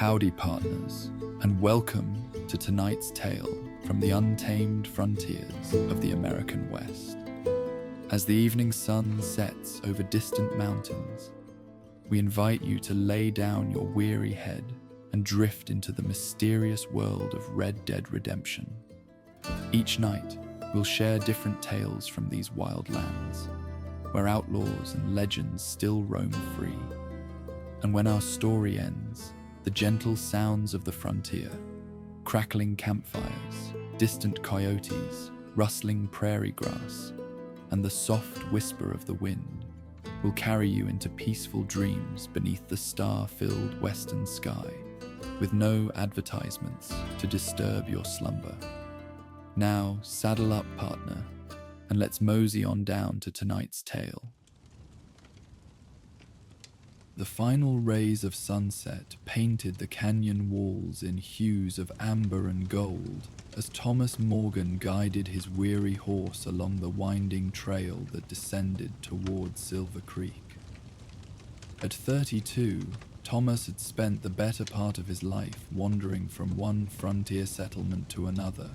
Howdy, partners, and welcome to tonight's tale from the untamed frontiers of the American West. As the evening sun sets over distant mountains, we invite you to lay down your weary head and drift into the mysterious world of Red Dead Redemption. Each night, we'll share different tales from these wild lands, where outlaws and legends still roam free. And when our story ends, the gentle sounds of the frontier, crackling campfires, distant coyotes, rustling prairie grass, and the soft whisper of the wind will carry you into peaceful dreams beneath the star-filled western sky, with no advertisements to disturb your slumber. Now, saddle up, partner, and let's mosey on down to tonight's tale. The final rays of sunset painted the canyon walls in hues of amber and gold as Thomas Morgan guided his weary horse along the winding trail that descended toward Silver Creek. At 32, Thomas had spent the better part of his life wandering from one frontier settlement to another,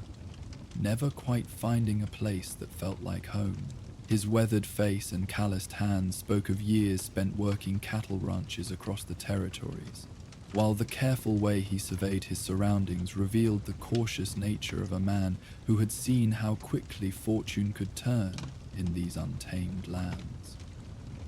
never quite finding a place that felt like home. His weathered face and calloused hands spoke of years spent working cattle ranches across the territories, while the careful way he surveyed his surroundings revealed the cautious nature of a man who had seen how quickly fortune could turn in these untamed lands.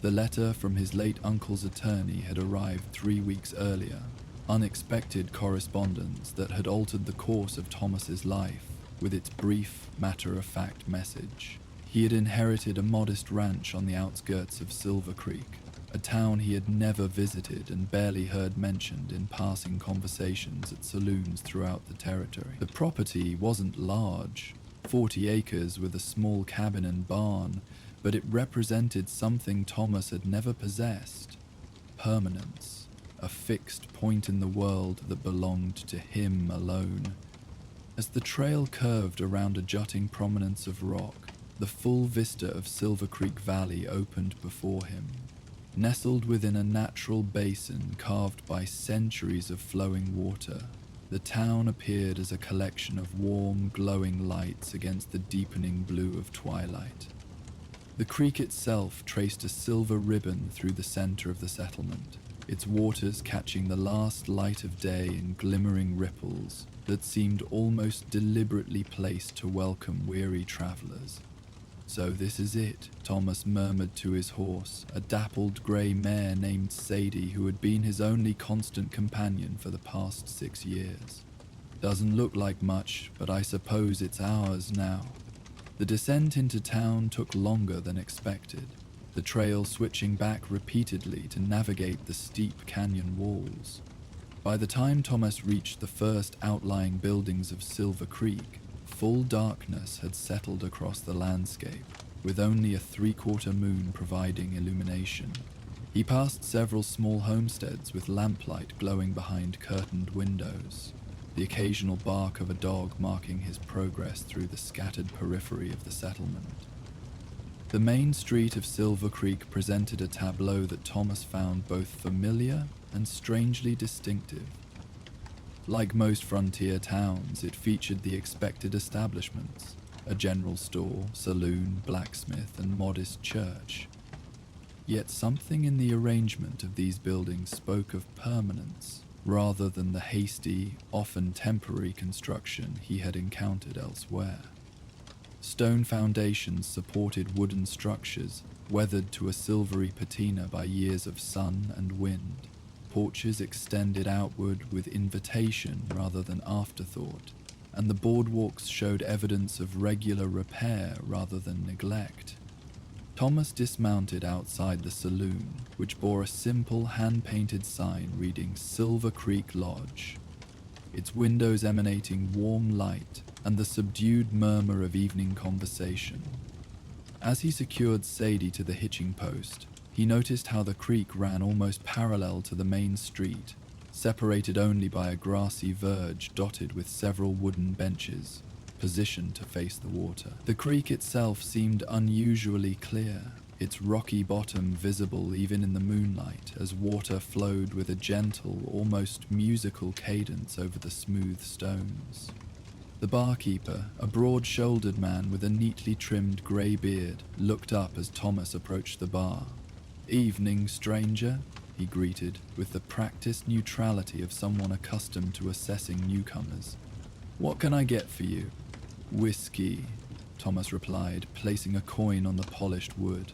The letter from his late uncle's attorney had arrived 3 weeks earlier, unexpected correspondence that had altered the course of Thomas's life with its brief, matter-of-fact message. He had inherited a modest ranch on the outskirts of Silver Creek, a town he had never visited and barely heard mentioned in passing conversations at saloons throughout the territory. The property wasn't large, 40 acres with a small cabin and barn, but it represented something Thomas had never possessed: permanence, a fixed point in the world that belonged to him alone. As the trail curved around a jutting prominence of rock, the full vista of Silver Creek Valley opened before him. Nestled within a natural basin carved by centuries of flowing water, the town appeared as a collection of warm, glowing lights against the deepening blue of twilight. The creek itself traced a silver ribbon through the center of the settlement, its waters catching the last light of day in glimmering ripples that seemed almost deliberately placed to welcome weary travelers. "So this is it," Thomas murmured to his horse, a dappled grey mare named Sadie who had been his only constant companion for the past 6 years. "Doesn't look like much, but I suppose it's ours now." The descent into town took longer than expected, the trail switching back repeatedly to navigate the steep canyon walls. By the time Thomas reached the first outlying buildings of Silver Creek, full darkness had settled across the landscape, with only a 3/4 moon providing illumination. He passed several small homesteads with lamplight glowing behind curtained windows, the occasional bark of a dog marking his progress through the scattered periphery of the settlement. The main street of Silver Creek presented a tableau that Thomas found both familiar and strangely distinctive. Like most frontier towns, it featured the expected establishments: a general store, saloon, blacksmith, and modest church. Yet something in the arrangement of these buildings spoke of permanence, rather than the hasty, often temporary construction he had encountered elsewhere. Stone foundations supported wooden structures, weathered to a silvery patina by years of sun and wind. Porches extended outward with invitation rather than afterthought, and the boardwalks showed evidence of regular repair rather than neglect. Thomas dismounted outside the saloon, which bore a simple hand-painted sign reading Silver Creek Lodge, its windows emanating warm light and the subdued murmur of evening conversation. As he secured Sadie to the hitching post, he noticed how the creek ran almost parallel to the main street, separated only by a grassy verge dotted with several wooden benches, positioned to face the water. The creek itself seemed unusually clear, its rocky bottom visible even in the moonlight as water flowed with a gentle, almost musical cadence over the smooth stones. The barkeeper, a broad-shouldered man with a neatly trimmed grey beard, looked up as Thomas approached the bar. "Evening, stranger," he greeted, with the practiced neutrality of someone accustomed to assessing newcomers. "What can I get for you?" "Whiskey," Thomas replied, placing a coin on the polished wood.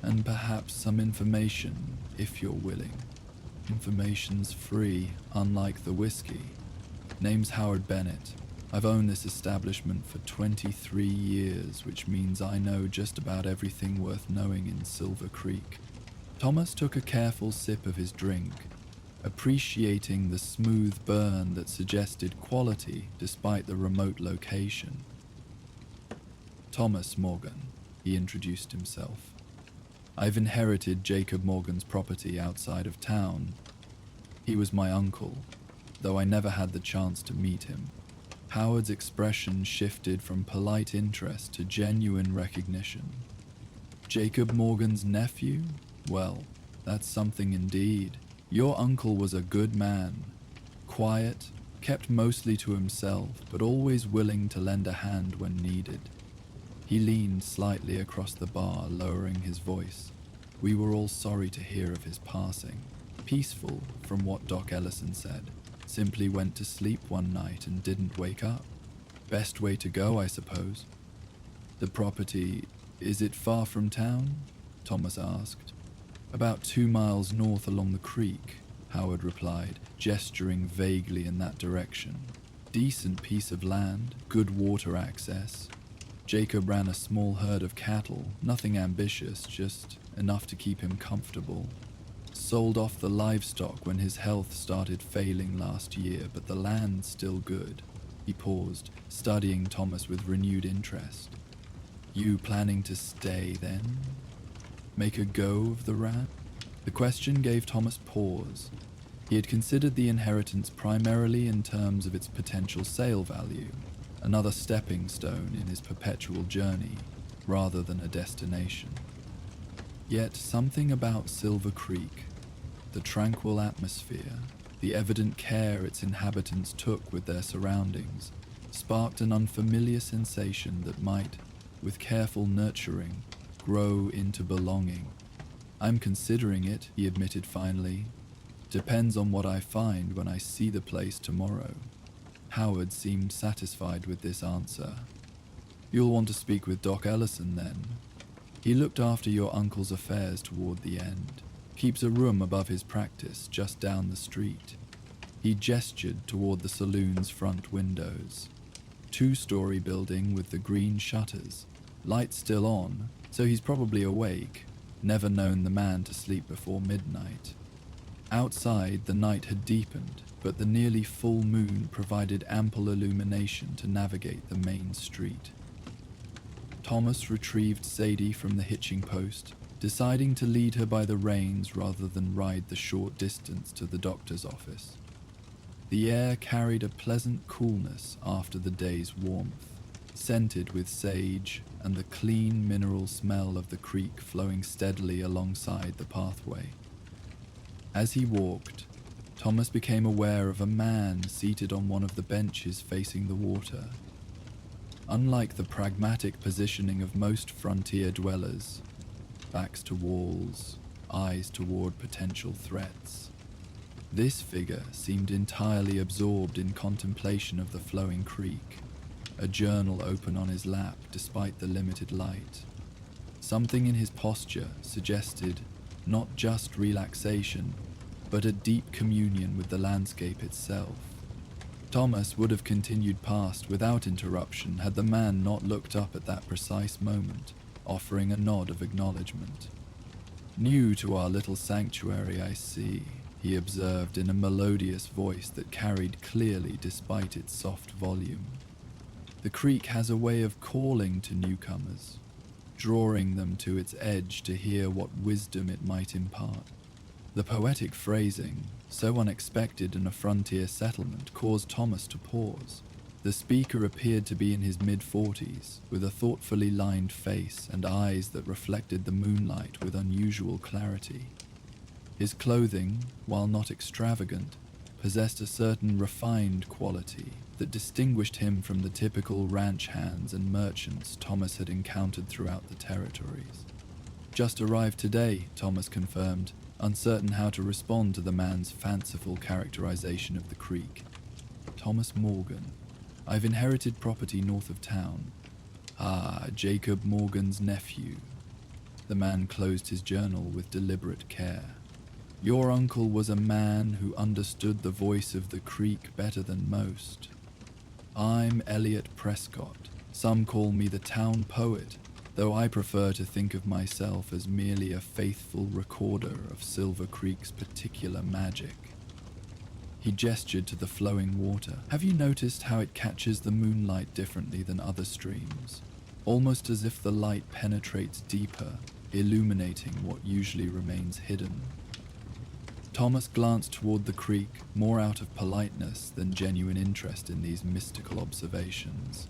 "And perhaps some information, if you're willing." "Information's free, unlike the whiskey. Name's Howard Bennett. I've owned this establishment for 23 years, which means I know just about everything worth knowing in Silver Creek." Thomas took a careful sip of his drink, appreciating the smooth burn that suggested quality despite the remote location. "Thomas Morgan," he introduced himself. "I've inherited Jacob Morgan's property outside of town. He was my uncle, though I never had the chance to meet him." Howard's expression shifted from polite interest to genuine recognition. "Jacob Morgan's nephew? Well, that's something indeed. Your uncle was a good man. Quiet, kept mostly to himself, but always willing to lend a hand when needed." He leaned slightly across the bar, lowering his voice. "We were all sorry to hear of his passing. Peaceful, from what Doc Ellison said. Simply went to sleep one night and didn't wake up. Best way to go, I suppose." "The property, is it far from town?" Thomas asked. "About 2 miles north along the creek," Howard replied, gesturing vaguely in that direction. "Decent piece of land, good water access. Jacob ran a small herd of cattle, nothing ambitious, just enough to keep him comfortable. Sold off the livestock when his health started failing last year, but the land's still good." He paused, studying Thomas with renewed interest. "You planning to stay then? Make a go of the ranch?" The question gave Thomas pause. He had considered the inheritance primarily in terms of its potential sale value, another stepping stone in his perpetual journey, rather than a destination. Yet something about Silver Creek, the tranquil atmosphere, the evident care its inhabitants took with their surroundings, sparked an unfamiliar sensation that might, with careful nurturing, grow into belonging. "I'm considering it," he admitted finally. "Depends on what I find when I see the place tomorrow." Howard seemed satisfied with this answer. "You'll want to speak with Doc Ellison then. He looked after your uncle's affairs toward the end. Keeps a room above his practice, just down the street." He gestured toward the saloon's front windows. 2-story building with the green shutters. Lights still on, so he's probably awake. Never known the man to sleep before midnight. Outside, the night had deepened, but the nearly full moon provided ample illumination to navigate the main street. Thomas retrieved Sadie from the hitching post, deciding to lead her by the reins rather than ride the short distance to the doctor's office. The air carried a pleasant coolness after the day's warmth, scented with sage and the clean mineral smell of the creek flowing steadily alongside the pathway. As he walked, Thomas became aware of a man seated on one of the benches facing the water. Unlike the pragmatic positioning of most frontier dwellers, backs to walls, eyes toward potential threats, this figure seemed entirely absorbed in contemplation of the flowing creek, a journal open on his lap despite the limited light. Something in his posture suggested not just relaxation, but a deep communion with the landscape itself. Thomas would have continued past without interruption had the man not looked up at that precise moment, offering a nod of acknowledgement. "New to our little sanctuary, I see," he observed in a melodious voice that carried clearly despite its soft volume. "The creek has a way of calling to newcomers, drawing them to its edge to hear what wisdom it might impart." The poetic phrasing, so unexpected in a frontier settlement, caused Thomas to pause. The speaker appeared to be in his mid-40s, with a thoughtfully lined face and eyes that reflected the moonlight with unusual clarity. His clothing, while not extravagant, possessed a certain refined quality that distinguished him from the typical ranch hands and merchants Thomas had encountered throughout the territories. "Just arrived today," Thomas confirmed, uncertain how to respond to the man's fanciful characterization of the creek. "Thomas Morgan. I've inherited property north of town." "Ah, Jacob Morgan's nephew." The man closed his journal with deliberate care. "Your uncle was a man who understood the voice of the creek better than most. I'm Elliot Prescott. Some call me the town poet, though I prefer to think of myself as merely a faithful recorder of Silver Creek's particular magic." He gestured to the flowing water. "Have you noticed how it catches the moonlight differently than other streams? Almost as if the light penetrates deeper, illuminating what usually remains hidden." Thomas glanced toward the creek, more out of politeness than genuine interest in these mystical observations.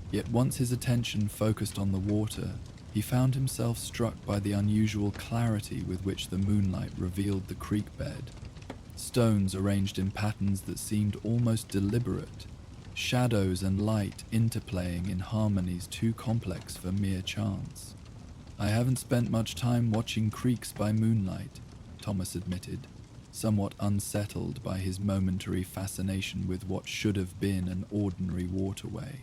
Yet once his attention focused on the water, he found himself struck by the unusual clarity with which the moonlight revealed the creek bed. Stones arranged in patterns that seemed almost deliberate, shadows and light interplaying in harmonies too complex for mere chance. "I haven't spent much time watching creeks by moonlight," Thomas admitted, somewhat unsettled by his momentary fascination with what should have been an ordinary waterway.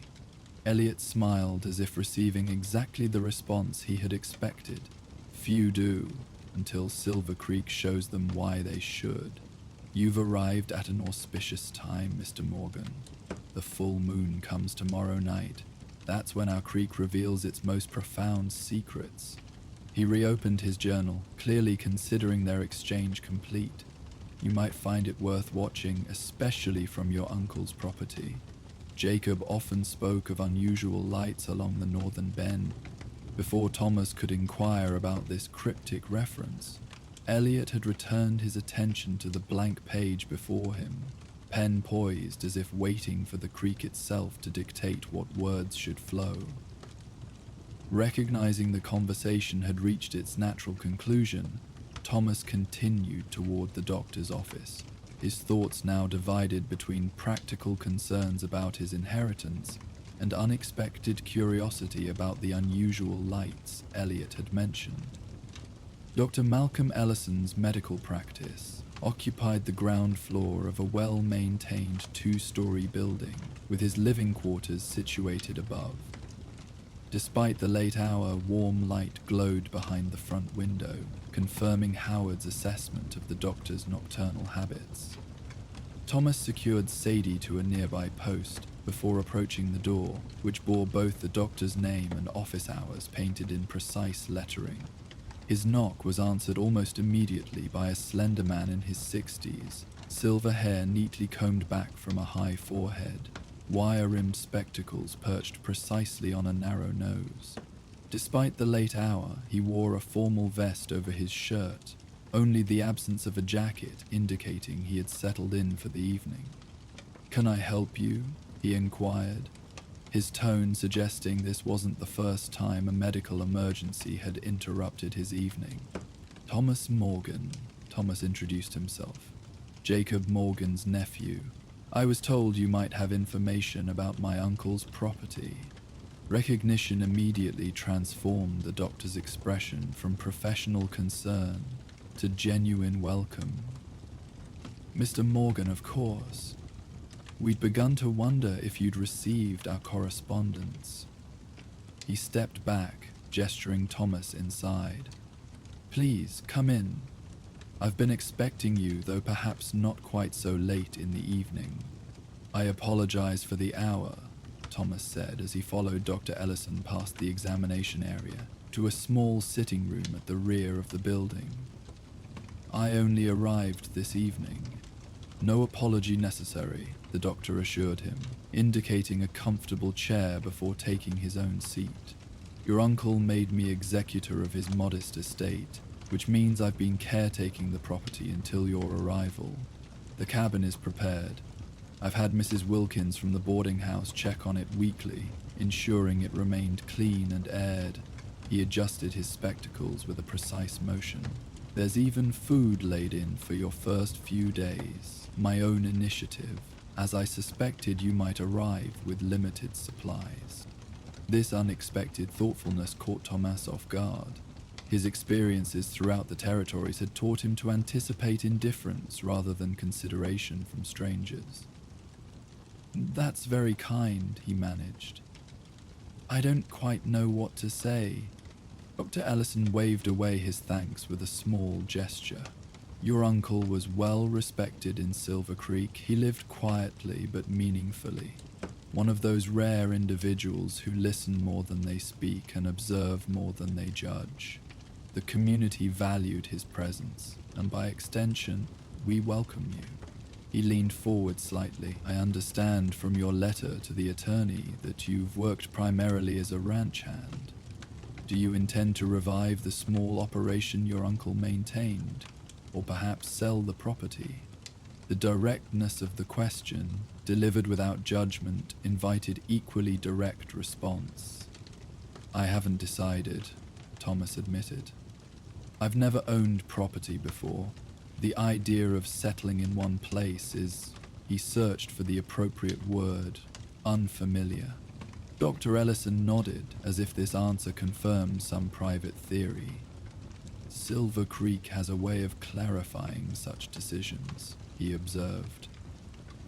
Elliot smiled as if receiving exactly the response he had expected. "Few do, until Silver Creek shows them why they should. You've arrived at an auspicious time, Mr. Morgan. The full moon comes tomorrow night. That's when our creek reveals its most profound secrets." He reopened his journal, clearly considering their exchange complete. "You might find it worth watching, especially from your uncle's property. Jacob often spoke of unusual lights along the northern bend." Before Thomas could inquire about this cryptic reference, Elliot had returned his attention to the blank page before him, pen poised as if waiting for the creek itself to dictate what words should flow. Recognizing the conversation had reached its natural conclusion, Thomas continued toward the doctor's office, his thoughts now divided between practical concerns about his inheritance and unexpected curiosity about the unusual lights Elliot had mentioned. Dr. Malcolm Ellison's medical practice occupied the ground floor of a well-maintained two-story building, with his living quarters situated above. Despite the late hour, warm light glowed behind the front window, confirming Howard's assessment of the doctor's nocturnal habits. Thomas secured Sadie to a nearby post before approaching the door, which bore both the doctor's name and office hours painted in precise lettering. His knock was answered almost immediately by a slender man in his 60s, silver hair neatly combed back from a high forehead, wire-rimmed spectacles perched precisely on a narrow nose. Despite the late hour, he wore a formal vest over his shirt, only the absence of a jacket indicating he had settled in for the evening. "Can I help you?" he inquired, his tone suggesting this wasn't the first time a medical emergency had interrupted his evening. "Thomas Morgan," Thomas introduced himself. "Jacob Morgan's nephew. I was told you might have information about my uncle's property." Recognition immediately transformed the doctor's expression from professional concern to genuine welcome. "Mr. Morgan, of course. We'd begun to wonder if you'd received our correspondence." He stepped back, gesturing Thomas inside. "Please, come in. I've been expecting you, though perhaps not quite so late in the evening." "I apologize for the hour," Thomas said as he followed Dr. Ellison past the examination area to a small sitting room at the rear of the building. "I only arrived this evening." "No apology necessary," the doctor assured him, indicating a comfortable chair before taking his own seat. "Your uncle made me executor of his modest estate, which means I've been caretaking the property until your arrival. The cabin is prepared. I've had Mrs. Wilkins from the boarding house check on it weekly, ensuring it remained clean and aired. He adjusted his spectacles with a precise motion. There's even food laid in for your first few days. My own initiative, as I suspected you might arrive with limited supplies. This unexpected thoughtfulness caught Thomas off guard. His experiences throughout the territories had taught him to anticipate indifference rather than consideration from strangers. "That's very kind," he managed. "I don't quite know what to say." Dr. Ellison waved away his thanks with a small gesture. "Your uncle was well respected in Silver Creek. He lived quietly but meaningfully. One of those rare individuals who listen more than they speak and observe more than they judge. The community valued his presence, and by extension, we welcome you." He leaned forward slightly. "I understand from your letter to the attorney that you've worked primarily as a ranch hand. Do you intend to revive the small operation your uncle maintained, or perhaps sell the property?" The directness of the question, delivered without judgment, invited equally direct response. "I haven't decided," Thomas admitted. "I've never owned property before. The idea of settling in one place is," he searched for the appropriate word, "unfamiliar." Dr. Ellison nodded, as if this answer confirmed some private theory. "Silver Creek has a way of clarifying such decisions," he observed.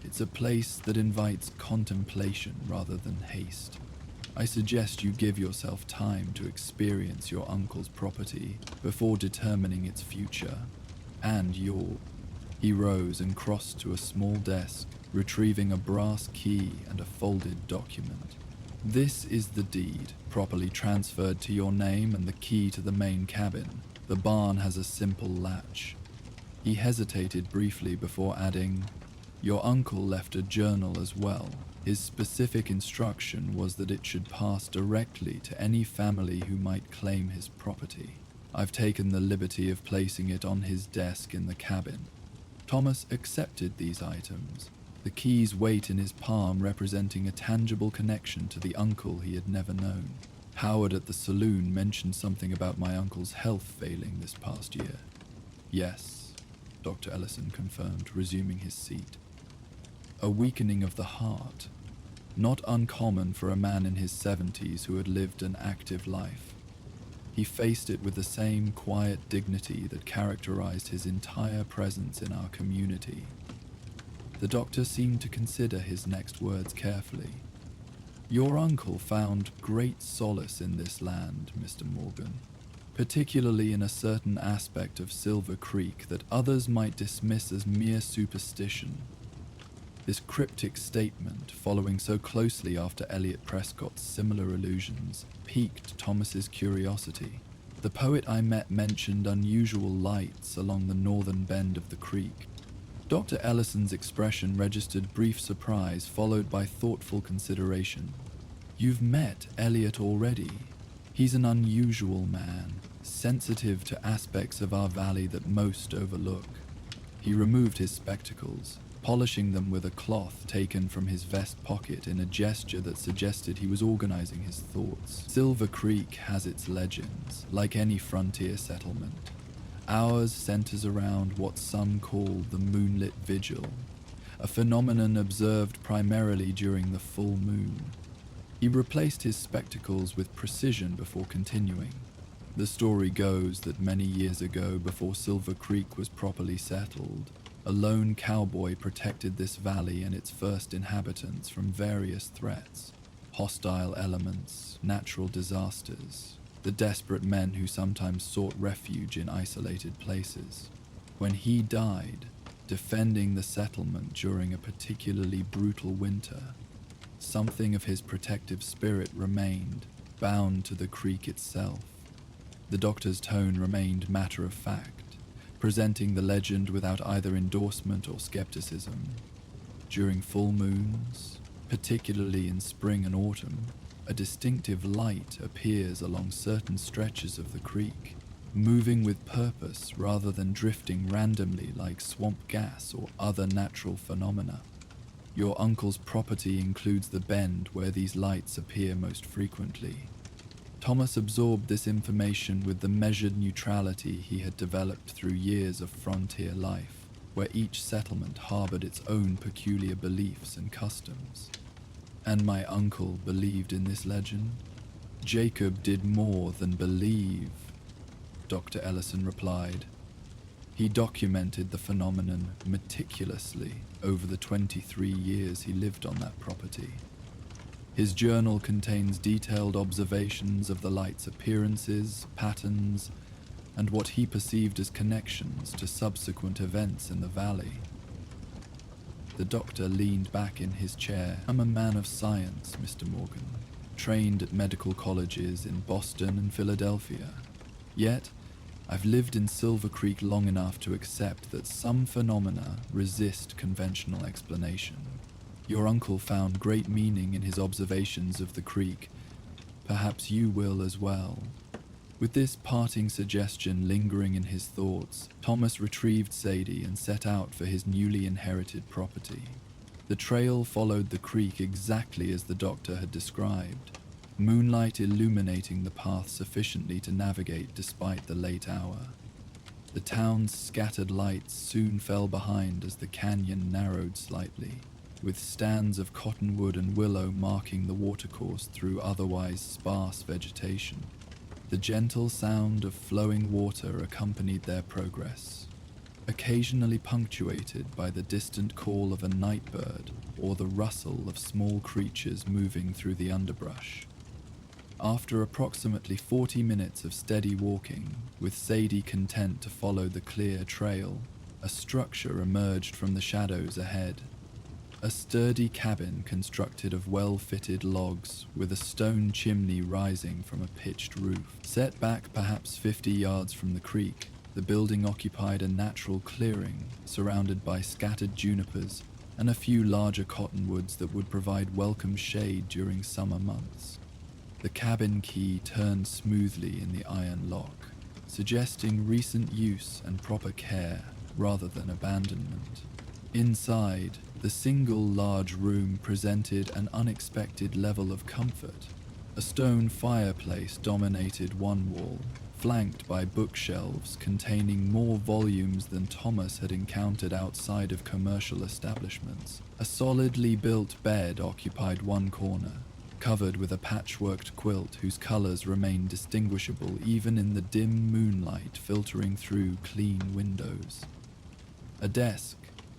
"It's a place that invites contemplation rather than haste. I suggest you give yourself time to experience your uncle's property before determining its future, and your..." He rose and crossed to a small desk, retrieving a brass key and a folded document. "This is the deed, properly transferred to your name and the key to the main cabin. The barn has a simple latch." He hesitated briefly before adding, "Your uncle left a journal as well. His specific instruction was that it should pass directly to any family who might claim his property. I've taken the liberty of placing it on his desk in the cabin." Thomas accepted these items, the key's weight in his palm representing a tangible connection to the uncle he had never known. "Howard at the saloon mentioned something about my uncle's health failing this past year." "Yes," Dr. Ellison confirmed, resuming his seat. "A weakening of the heart. Not uncommon for a man in his 70s who had lived an active life. He faced it with the same quiet dignity that characterized his entire presence in our community." The doctor seemed to consider his next words carefully. "Your uncle found great solace in this land, Mr. Morgan, particularly in a certain aspect of Silver Creek that others might dismiss as mere superstition." This cryptic statement, following so closely after Elliot Prescott's similar allusions, piqued Thomas's curiosity. "The poet I met mentioned unusual lights along the northern bend of the creek." Dr. Ellison's expression registered brief surprise, followed by thoughtful consideration. "You've met Elliot already. He's an unusual man, sensitive to aspects of our valley that most overlook." He removed his spectacles, polishing them with a cloth taken from his vest pocket in a gesture that suggested he was organizing his thoughts. "Silver Creek has its legends, like any frontier settlement. Ours centers around what some call the moonlit vigil, a phenomenon observed primarily during the full moon." He replaced his spectacles with precision before continuing. "The story goes that many years ago, before Silver Creek was properly settled, a lone cowboy protected this valley and its first inhabitants from various threats, hostile elements, natural disasters, the desperate men who sometimes sought refuge in isolated places. When he died, defending the settlement during a particularly brutal winter, something of his protective spirit remained, bound to the creek itself." The doctor's tone remained matter-of-fact, presenting the legend without either endorsement or skepticism. "During full moons, particularly in spring and autumn, a distinctive light appears along certain stretches of the creek, moving with purpose rather than drifting randomly like swamp gas or other natural phenomena. Your uncle's property includes the bend where these lights appear most frequently. Thomas absorbed this information with the measured neutrality he had developed through years of frontier life, where each settlement harbored its own peculiar beliefs and customs. And my uncle believed in this legend? Jacob did more than believe, Dr. Ellison replied. He documented the phenomenon meticulously over the 23 years he lived on that property. His journal contains detailed observations of the light's appearances, patterns, and what he perceived as connections to subsequent events in the valley. The doctor leaned back in his chair. I'm a man of science, Mr. Morgan, trained at medical colleges in Boston and Philadelphia. Yet, I've lived in Silver Creek long enough to accept that some phenomena resist conventional explanation. Your uncle found great meaning in his observations of the creek. Perhaps you will as well. With this parting suggestion lingering in his thoughts, Thomas retrieved Sadie and set out for his newly inherited property. The trail followed the creek exactly as the doctor had described, moonlight illuminating the path sufficiently to navigate despite the late hour. The town's scattered lights soon fell behind as the canyon narrowed slightly, with stands of cottonwood and willow marking the watercourse through otherwise sparse vegetation. The gentle sound of flowing water accompanied their progress, occasionally punctuated by the distant call of a night bird or the rustle of small creatures moving through the underbrush. After approximately 40 minutes of steady walking, with Sadie content to follow the clear trail, a structure emerged from the shadows ahead. A sturdy cabin constructed of well-fitted logs with a stone chimney rising from a pitched roof. Set back perhaps 50 yards from the creek, the building occupied a natural clearing surrounded by scattered junipers and a few larger cottonwoods that would provide welcome shade during summer months. The cabin key turned smoothly in the iron lock, suggesting recent use and proper care rather than abandonment. Inside, the single large room presented an unexpected level of comfort. A stone fireplace dominated one wall, flanked by bookshelves containing more volumes than Thomas had encountered outside of commercial establishments. A solidly built bed occupied one corner, covered with a patchworked quilt whose colors remained distinguishable even in the dim moonlight filtering through clean windows. A desk,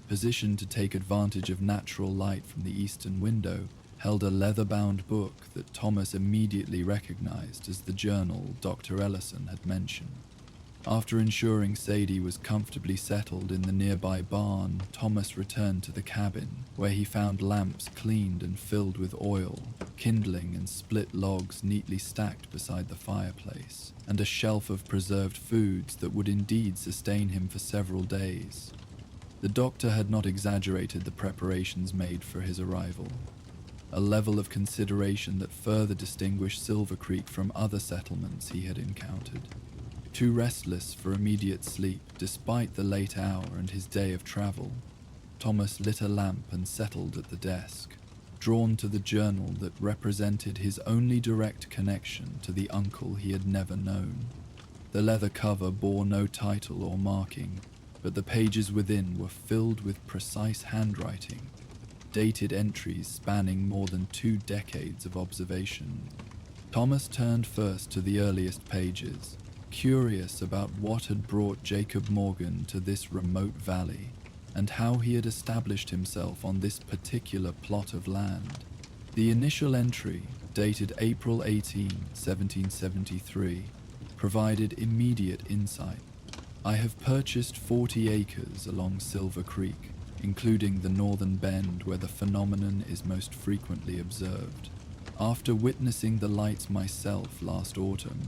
positioned to take advantage of natural light from the eastern window, held a leather-bound book that Thomas immediately recognized as the journal Dr. Ellison had mentioned. After ensuring Sadie was comfortably settled in the nearby barn, Thomas returned to the cabin, where he found lamps cleaned and filled with oil, kindling and split logs neatly stacked beside the fireplace, and a shelf of preserved foods that would indeed sustain him for several days. The doctor had not exaggerated the preparations made for his arrival, a level of consideration that further distinguished Silver Creek from other settlements he had encountered. Too restless for immediate sleep, despite the late hour and his day of travel, Thomas lit a lamp and settled at the desk, drawn to the journal that represented his only direct connection to the uncle he had never known. The leather cover bore no title or marking, but the pages within were filled with precise handwriting, dated entries spanning more than 2 decades of observation. Thomas turned first to the earliest pages, curious about what had brought Jacob Morgan to this remote valley, and how he had established himself on this particular plot of land. The initial entry, dated April 18, 1773, provided immediate insight. I have purchased 40 acres along Silver Creek, including the northern bend where the phenomenon is most frequently observed. After witnessing the lights myself last autumn,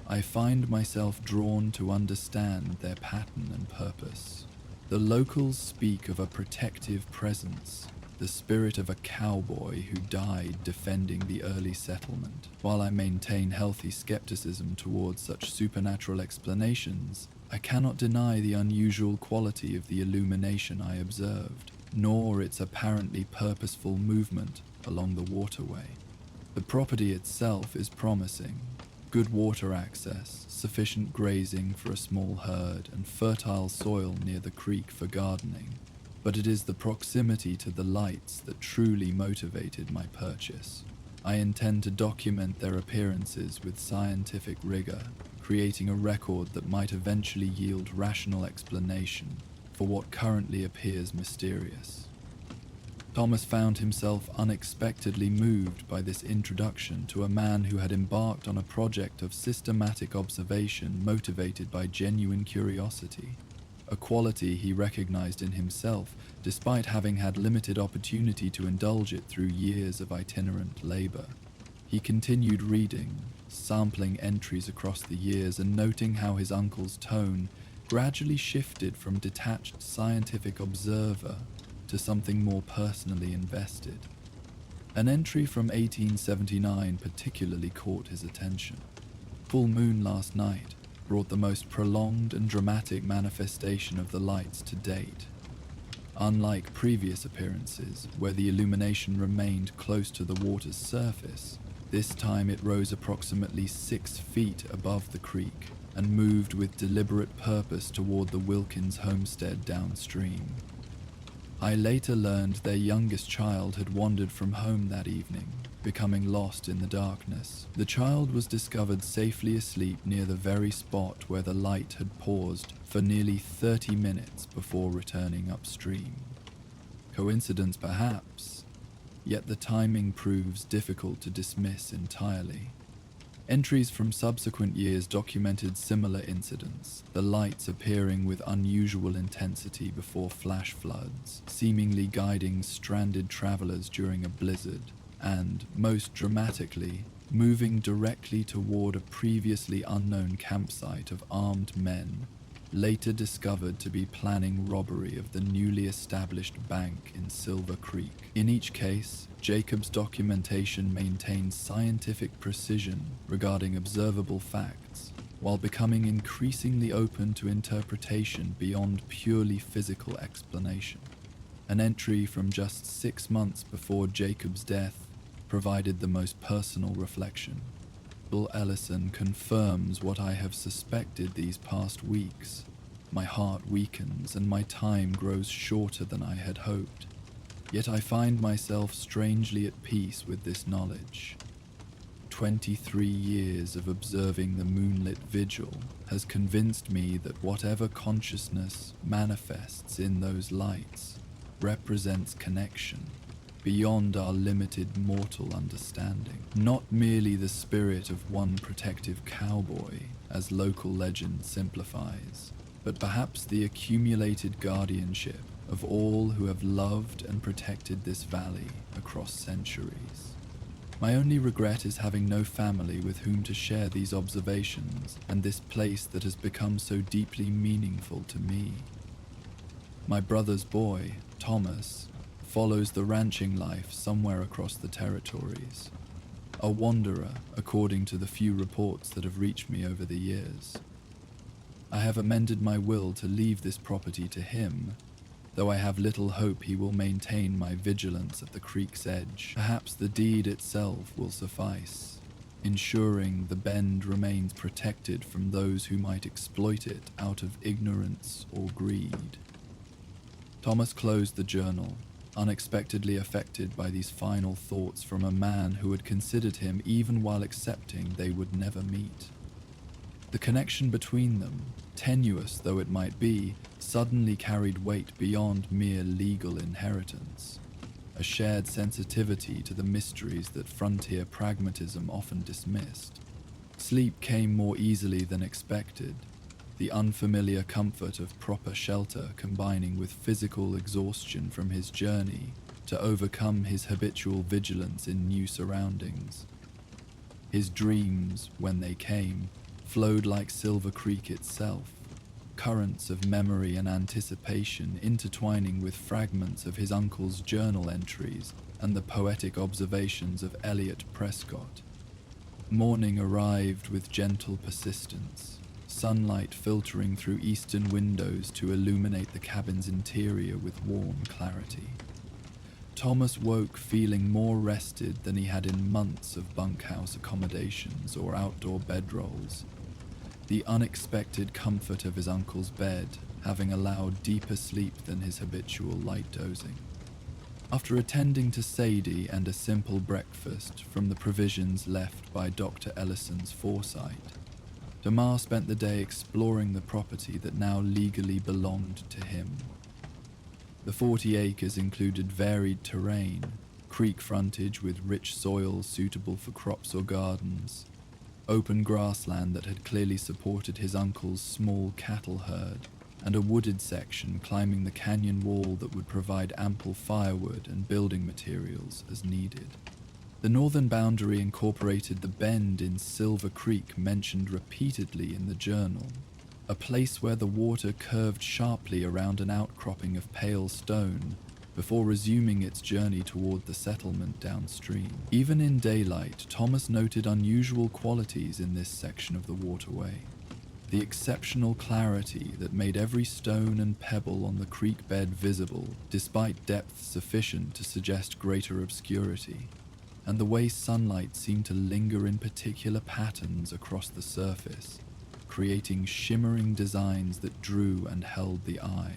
I find myself drawn to understand their pattern and purpose. The locals speak of a protective presence, the spirit of a cowboy who died defending the early settlement. While I maintain healthy skepticism towards such supernatural explanations, I cannot deny the unusual quality of the illumination I observed. nor its apparently purposeful movement along the waterway. The property itself is promising. Good water access, sufficient grazing for a small herd, and fertile soil near the creek for gardening. But it is the proximity to the lights that truly motivated my purchase. I intend to document their appearances with scientific rigor, creating a record that might eventually yield rational explanation for what currently appears mysterious. Thomas found himself unexpectedly moved by this introduction to a man who had embarked on a project of systematic observation motivated by genuine curiosity, a quality he recognized in himself despite having had limited opportunity to indulge it through years of itinerant labor. He continued reading, sampling entries across the years and noting how his uncle's tone gradually shifted from detached scientific observer to something more personally invested. An entry from 1879 particularly caught his attention. Full moon last night brought the most prolonged and dramatic manifestation of the lights to date. Unlike previous appearances, where the illumination remained close to the water's surface, this time it rose approximately 6 feet above the creek and moved with deliberate purpose toward the Wilkins homestead downstream. I later learned their youngest child had wandered from home that evening, becoming lost in the darkness. The child was discovered safely asleep near the very spot where the light had paused for nearly 30 minutes before returning upstream. Coincidence perhaps, yet the timing proves difficult to dismiss entirely. Entries from subsequent years documented similar incidents, the lights appearing with unusual intensity before flash floods, seemingly guiding stranded travelers during a blizzard, and, most dramatically, moving directly toward a previously unknown campsite of armed men, later discovered to be planning robbery of the newly established bank in Silver Creek. In each case, Jacob's documentation maintained scientific precision regarding observable facts, while becoming increasingly open to interpretation beyond purely physical explanation. An entry from just 6 months before Jacob's death provided the most personal reflection. Bill Ellison confirms what I have suspected these past weeks. My heart weakens and my time grows shorter than I had hoped. Yet I find myself strangely at peace with this knowledge. 23 years of observing the moonlit vigil has convinced me that whatever consciousness manifests in those lights represents connection beyond our limited mortal understanding. Not merely the spirit of one protective cowboy, as local legend simplifies, but perhaps the accumulated guardianship of all who have loved and protected this valley across centuries. My only regret is having no family with whom to share these observations and this place that has become so deeply meaningful to me. My brother's boy, Thomas, follows the ranching life somewhere across the territories. A wanderer, according to the few reports that have reached me over the years. I have amended my will to leave this property to him, though I have little hope he will maintain my vigilance at the creek's edge. Perhaps the deed itself will suffice, ensuring the bend remains protected from those who might exploit it out of ignorance or greed. Thomas closed the journal, unexpectedly affected by these final thoughts from a man who had considered him even while accepting they would never meet. The connection between them, tenuous though it might be, suddenly carried weight beyond mere legal inheritance, a shared sensitivity to the mysteries that frontier pragmatism often dismissed. Sleep came more easily than expected, the unfamiliar comfort of proper shelter combining with physical exhaustion from his journey to overcome his habitual vigilance in new surroundings. His dreams, when they came, flowed like Silver Creek itself, currents of memory and anticipation intertwining with fragments of his uncle's journal entries and the poetic observations of Eliot Prescott. Morning arrived with gentle persistence, sunlight filtering through eastern windows to illuminate the cabin's interior with warm clarity. Thomas woke feeling more rested than he had in months of bunkhouse accommodations or outdoor bedrolls. The unexpected comfort of his uncle's bed having allowed deeper sleep than his habitual light dozing. After attending to Sadie and a simple breakfast from the provisions left by Dr. Ellison's foresight, Damar spent the day exploring the property that now legally belonged to him. The 40 acres included varied terrain, creek frontage with rich soil suitable for crops or gardens, open grassland that had clearly supported his uncle's small cattle herd, and a wooded section climbing the canyon wall that would provide ample firewood and building materials as needed. The northern boundary incorporated the bend in Silver Creek mentioned repeatedly in the journal, a place where the water curved sharply around an outcropping of pale stone before resuming its journey toward the settlement downstream. Even in daylight, Thomas noted unusual qualities in this section of the waterway. The exceptional clarity that made every stone and pebble on the creek bed visible, despite depth sufficient to suggest greater obscurity, and the way sunlight seemed to linger in particular patterns across the surface, creating shimmering designs that drew and held the eye.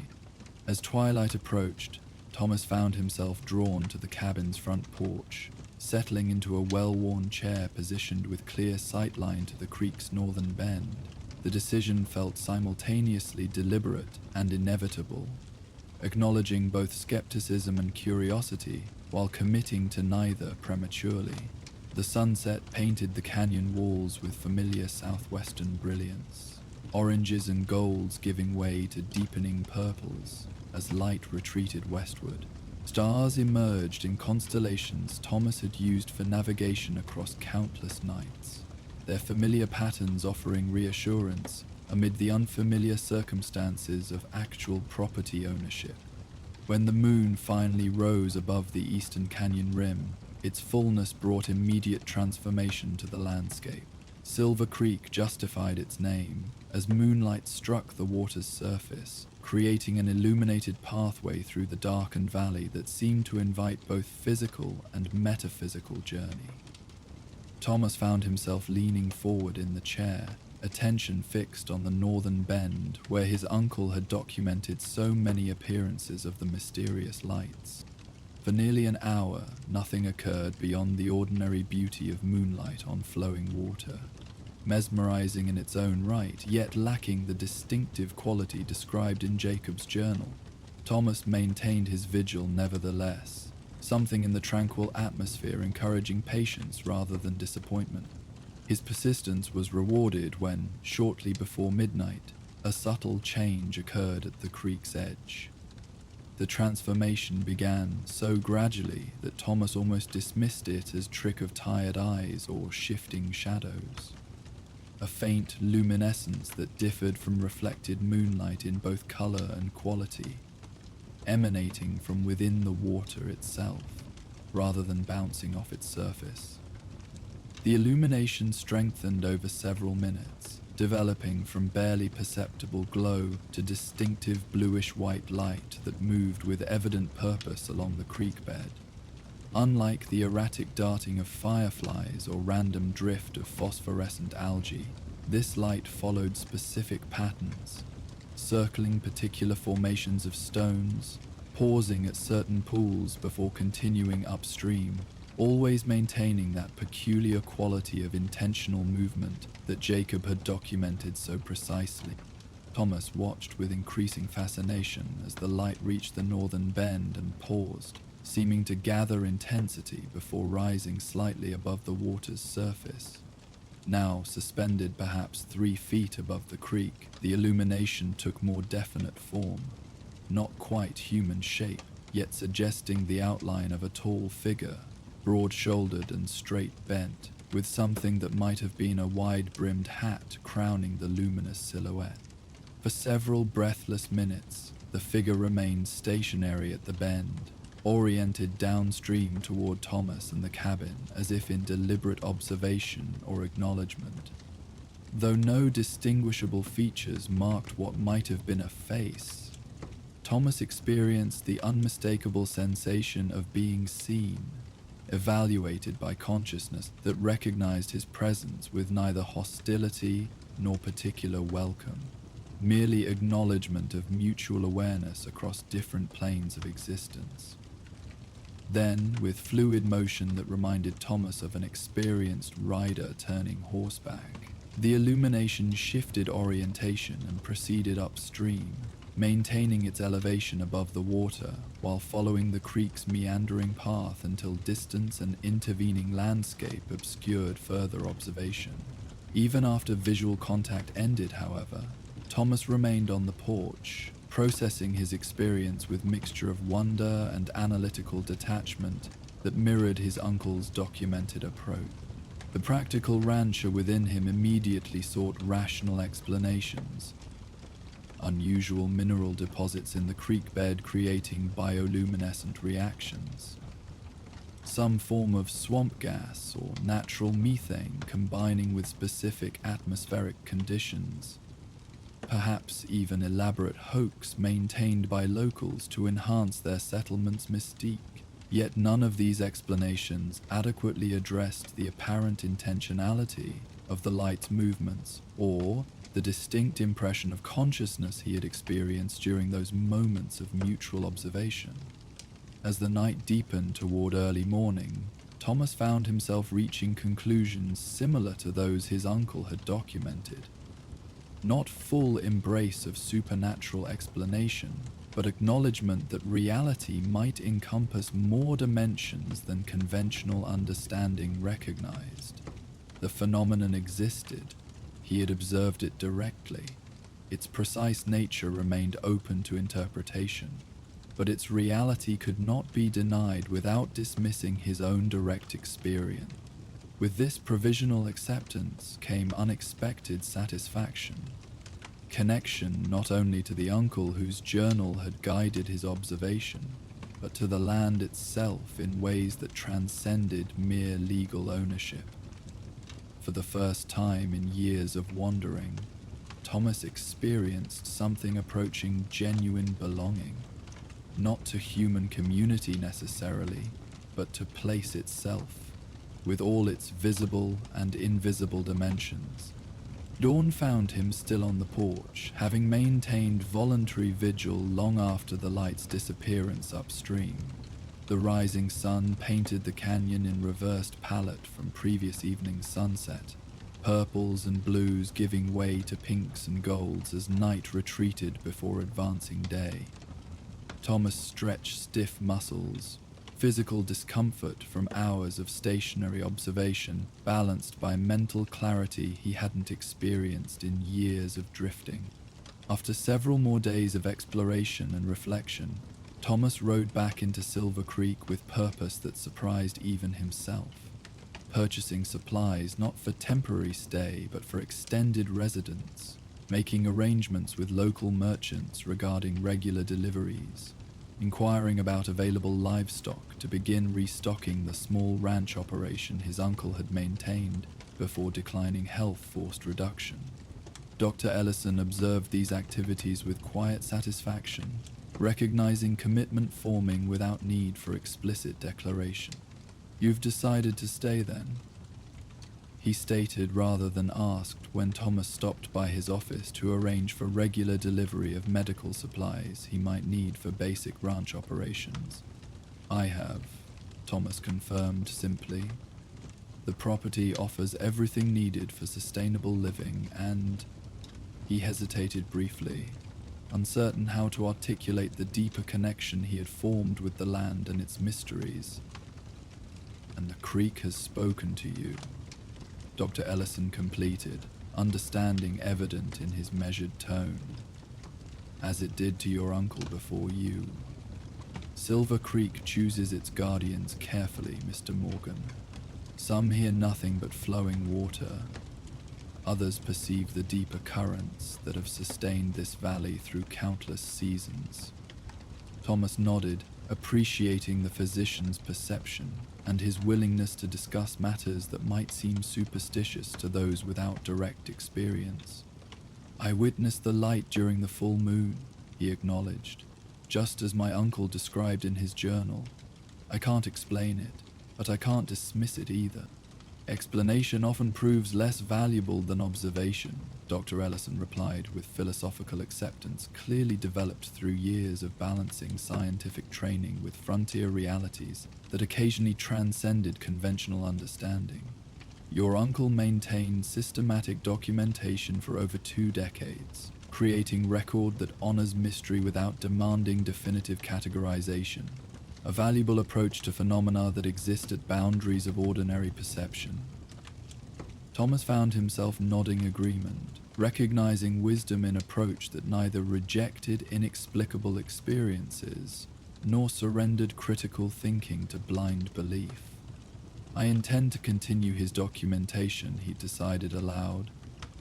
As twilight approached, Thomas found himself drawn to the cabin's front porch, settling into a well-worn chair positioned with clear sightline to the creek's northern bend. The decision felt simultaneously deliberate and inevitable, acknowledging both skepticism and curiosity while committing to neither prematurely. The sunset painted the canyon walls with familiar southwestern brilliance, oranges and golds giving way to deepening purples as light retreated westward. Stars emerged in constellations Thomas had used for navigation across countless nights, their familiar patterns offering reassurance amid the unfamiliar circumstances of actual property ownership. When the moon finally rose above the eastern canyon rim, its fullness brought immediate transformation to the landscape. Silver Creek justified its name, as moonlight struck the water's surface, creating an illuminated pathway through the darkened valley that seemed to invite both physical and metaphysical journey. Thomas found himself leaning forward in the chair, attention fixed on the northern bend where his uncle had documented so many appearances of the mysterious lights. For nearly an hour, nothing occurred beyond the ordinary beauty of moonlight on flowing water, mesmerizing in its own right, yet lacking the distinctive quality described in Jacob's journal. Thomas maintained his vigil nevertheless, something in the tranquil atmosphere encouraging patience rather than disappointment. His persistence was rewarded when, shortly before midnight, a subtle change occurred at the creek's edge. The transformation began so gradually that Thomas almost dismissed it as trick of tired eyes or shifting shadows. A faint luminescence that differed from reflected moonlight in both color and quality, emanating from within the water itself, rather than bouncing off its surface. The illumination strengthened over several minutes, developing from barely perceptible glow to distinctive bluish-white light that moved with evident purpose along the creek bed. Unlike the erratic darting of fireflies or random drift of phosphorescent algae, this light followed specific patterns, circling particular formations of stones, pausing at certain pools before continuing upstream, always maintaining that peculiar quality of intentional movement that Jacob had documented so precisely. Thomas watched with increasing fascination as the light reached the northern bend and paused, seeming to gather intensity before rising slightly above the water's surface. Now suspended perhaps 3 feet above the creek, the illumination took more definite form, not quite human shape, yet suggesting the outline of a tall figure, broad-shouldered and straight-bent, with something that might have been a wide-brimmed hat crowning the luminous silhouette. For several breathless minutes, the figure remained stationary at the bend, oriented downstream toward Thomas and the cabin as if in deliberate observation or acknowledgement. though no distinguishable features marked what might have been a face. Thomas experienced the unmistakable sensation of being seen, evaluated by consciousness that recognized his presence with neither hostility nor particular welcome, merely acknowledgement of mutual awareness across different planes of existence. Then, with fluid motion that reminded Thomas of an experienced rider turning horseback, the illumination shifted orientation and proceeded upstream, maintaining its elevation above the water while following the creek's meandering path until distance and intervening landscape obscured further observation. Even after visual contact ended, however, Thomas remained on the porch, processing his experience with mixture of wonder and analytical detachment that mirrored his uncle's documented approach. The practical rancher within him immediately sought rational explanations. Unusual mineral deposits in the creek bed creating bioluminescent reactions. Some form of swamp gas or natural methane combining with specific atmospheric conditions. Perhaps even elaborate hoax maintained by locals to enhance their settlement's mystique. Yet none of these explanations adequately addressed the apparent intentionality of the light's movements or the distinct impression of consciousness he had experienced during those moments of mutual observation. As the night deepened toward early morning, Thomas found himself reaching conclusions similar to those his uncle had documented. Not full embrace of supernatural explanation, but acknowledgement that reality might encompass more dimensions than conventional understanding recognized. The phenomenon existed. He had observed it directly. Its precise nature remained open to interpretation, but its reality could not be denied without dismissing his own direct experience. With this provisional acceptance came unexpected satisfaction. Connection not only to the uncle whose journal had guided his observation, but to the land itself in ways that transcended mere legal ownership. For the first time in years of wandering, Thomas experienced something approaching genuine belonging, not to human community necessarily, but to place itself, with all its visible and invisible dimensions. Dawn found him still on the porch, having maintained voluntary vigil long after the light's disappearance upstream. The rising sun painted the canyon in reversed palette from previous evening's sunset, purples and blues giving way to pinks and golds as night retreated before advancing day. Thomas stretched stiff muscles, physical discomfort from hours of stationary observation balanced by mental clarity he hadn't experienced in years of drifting. After several more days of exploration and reflection, Thomas rode back into Silver Creek with purpose that surprised even himself, purchasing supplies not for temporary stay but for extended residence, making arrangements with local merchants regarding regular deliveries, inquiring about available livestock to begin restocking the small ranch operation his uncle had maintained before declining health forced reduction. Dr. Ellison observed these activities with quiet satisfaction, recognizing commitment forming without need for explicit declaration. "You've decided to stay then?" he stated rather than asked when Thomas stopped by his office to arrange for regular delivery of medical supplies he might need for basic ranch operations. "I have," Thomas confirmed simply. "The property offers everything needed for sustainable living and—" He hesitated briefly, uncertain how to articulate the deeper connection he had formed with the land and its mysteries. "And the creek has spoken to you," Dr. Ellison completed, understanding evident in his measured tone. "As it did to your uncle before you. Silver Creek chooses its guardians carefully, Mr. Morgan. Some hear nothing but flowing water. Others perceive the deeper currents that have sustained this valley through countless seasons." Thomas nodded, appreciating the physician's perception and his willingness to discuss matters that might seem superstitious to those without direct experience. "I witnessed the light during the full moon," he acknowledged, "just as my uncle described in his journal. I can't explain it, but I can't dismiss it either." "Explanation often proves less valuable than observation," Dr. Ellison replied with philosophical acceptance clearly developed through years of balancing scientific training with frontier realities that occasionally transcended conventional understanding. "Your uncle maintained systematic documentation for over 2 decades, creating record that honors mystery without demanding definitive categorization. A valuable approach to phenomena that exist at boundaries of ordinary perception." Thomas found himself nodding agreement, recognizing wisdom in approach that neither rejected inexplicable experiences nor surrendered critical thinking to blind belief. "I intend to continue his documentation," he decided aloud,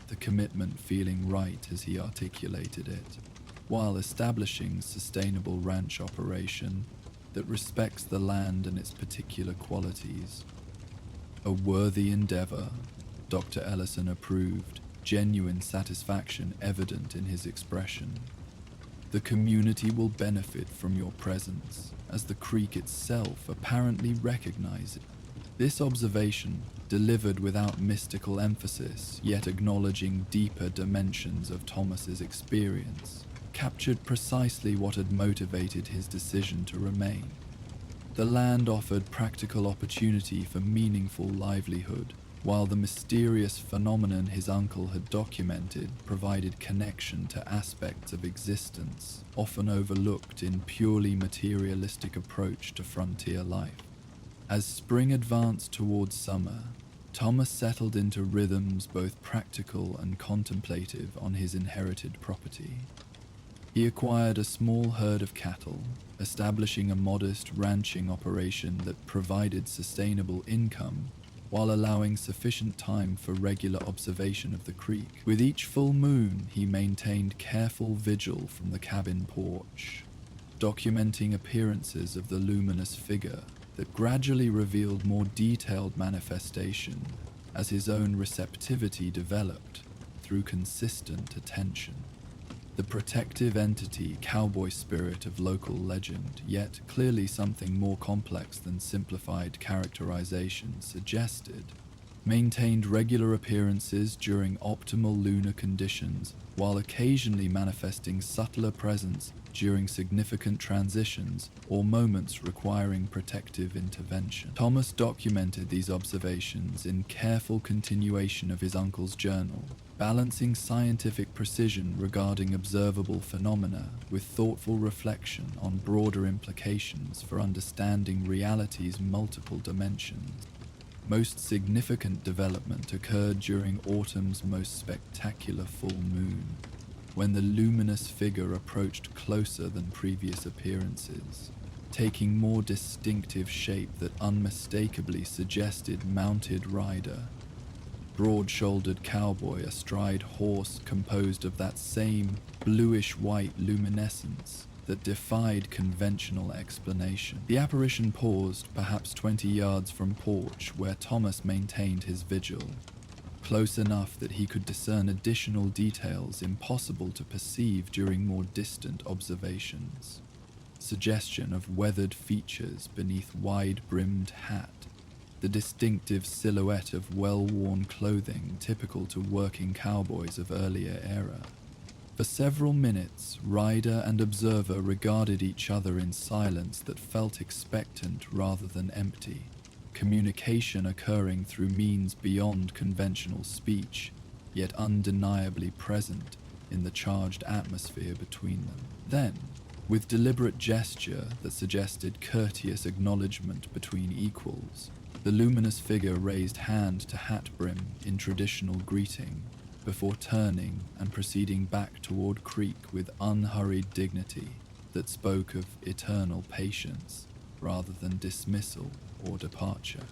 the commitment feeling right as he articulated it, while establishing sustainable ranch operation that respects the land and its particular qualities. "A worthy endeavor," Dr. Ellison approved, genuine satisfaction evident in his expression. "The community will benefit from your presence, as the creek itself apparently recognizes it." This observation, delivered without mystical emphasis, yet acknowledging deeper dimensions of Thomas's experience, captured precisely what had motivated his decision to remain. The land offered practical opportunity for meaningful livelihood, while the mysterious phenomenon his uncle had documented provided connection to aspects of existence often overlooked in purely materialistic approach to frontier life. As spring advanced towards summer, Thomas settled into rhythms both practical and contemplative on his inherited property. He acquired a small herd of cattle, establishing a modest ranching operation that provided sustainable income while allowing sufficient time for regular observation of the creek. With each full moon, he maintained careful vigil from the cabin porch, documenting appearances of the luminous figure that gradually revealed more detailed manifestation as his own receptivity developed through consistent attention. The protective entity, cowboy spirit of local legend, yet clearly something more complex than simplified characterization suggested, maintained regular appearances during optimal lunar conditions, while occasionally manifesting subtler presence during significant transitions or moments requiring protective intervention. Thomas documented these observations in careful continuation of his uncle's journal, balancing scientific precision regarding observable phenomena with thoughtful reflection on broader implications for understanding reality's multiple dimensions. Most significant development occurred during autumn's most spectacular full moon, when the luminous figure approached closer than previous appearances, taking more distinctive shape that unmistakably suggested mounted rider. Broad-shouldered cowboy astride horse composed of that same bluish-white luminescence that defied conventional explanation. The apparition paused, perhaps 20 yards from porch where Thomas maintained his vigil, close enough that he could discern additional details impossible to perceive during more distant observations. Suggestion of weathered features beneath wide-brimmed hat, the distinctive silhouette of well-worn clothing typical to working cowboys of earlier era. For several minutes, rider and observer regarded each other in silence that felt expectant rather than empty, communication occurring through means beyond conventional speech, yet undeniably present in the charged atmosphere between them. Then, with deliberate gesture that suggested courteous acknowledgement between equals, the luminous figure raised hand to hat brim in traditional greeting, before turning and proceeding back toward creek with unhurried dignity that spoke of eternal patience rather than dismissal or departure.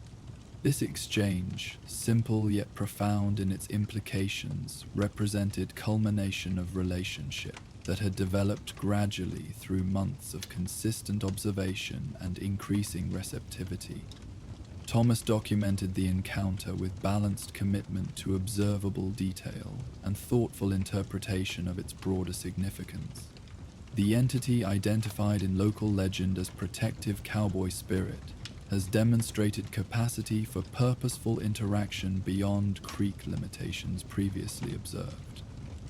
This exchange, simple yet profound in its implications, represented culmination of relationship, that had developed gradually through months of consistent observation and increasing receptivity. Thomas documented the encounter with balanced commitment to observable detail and thoughtful interpretation of its broader significance. The entity identified in local legend as protective cowboy spirit has demonstrated capacity for purposeful interaction beyond creek limitations previously observed.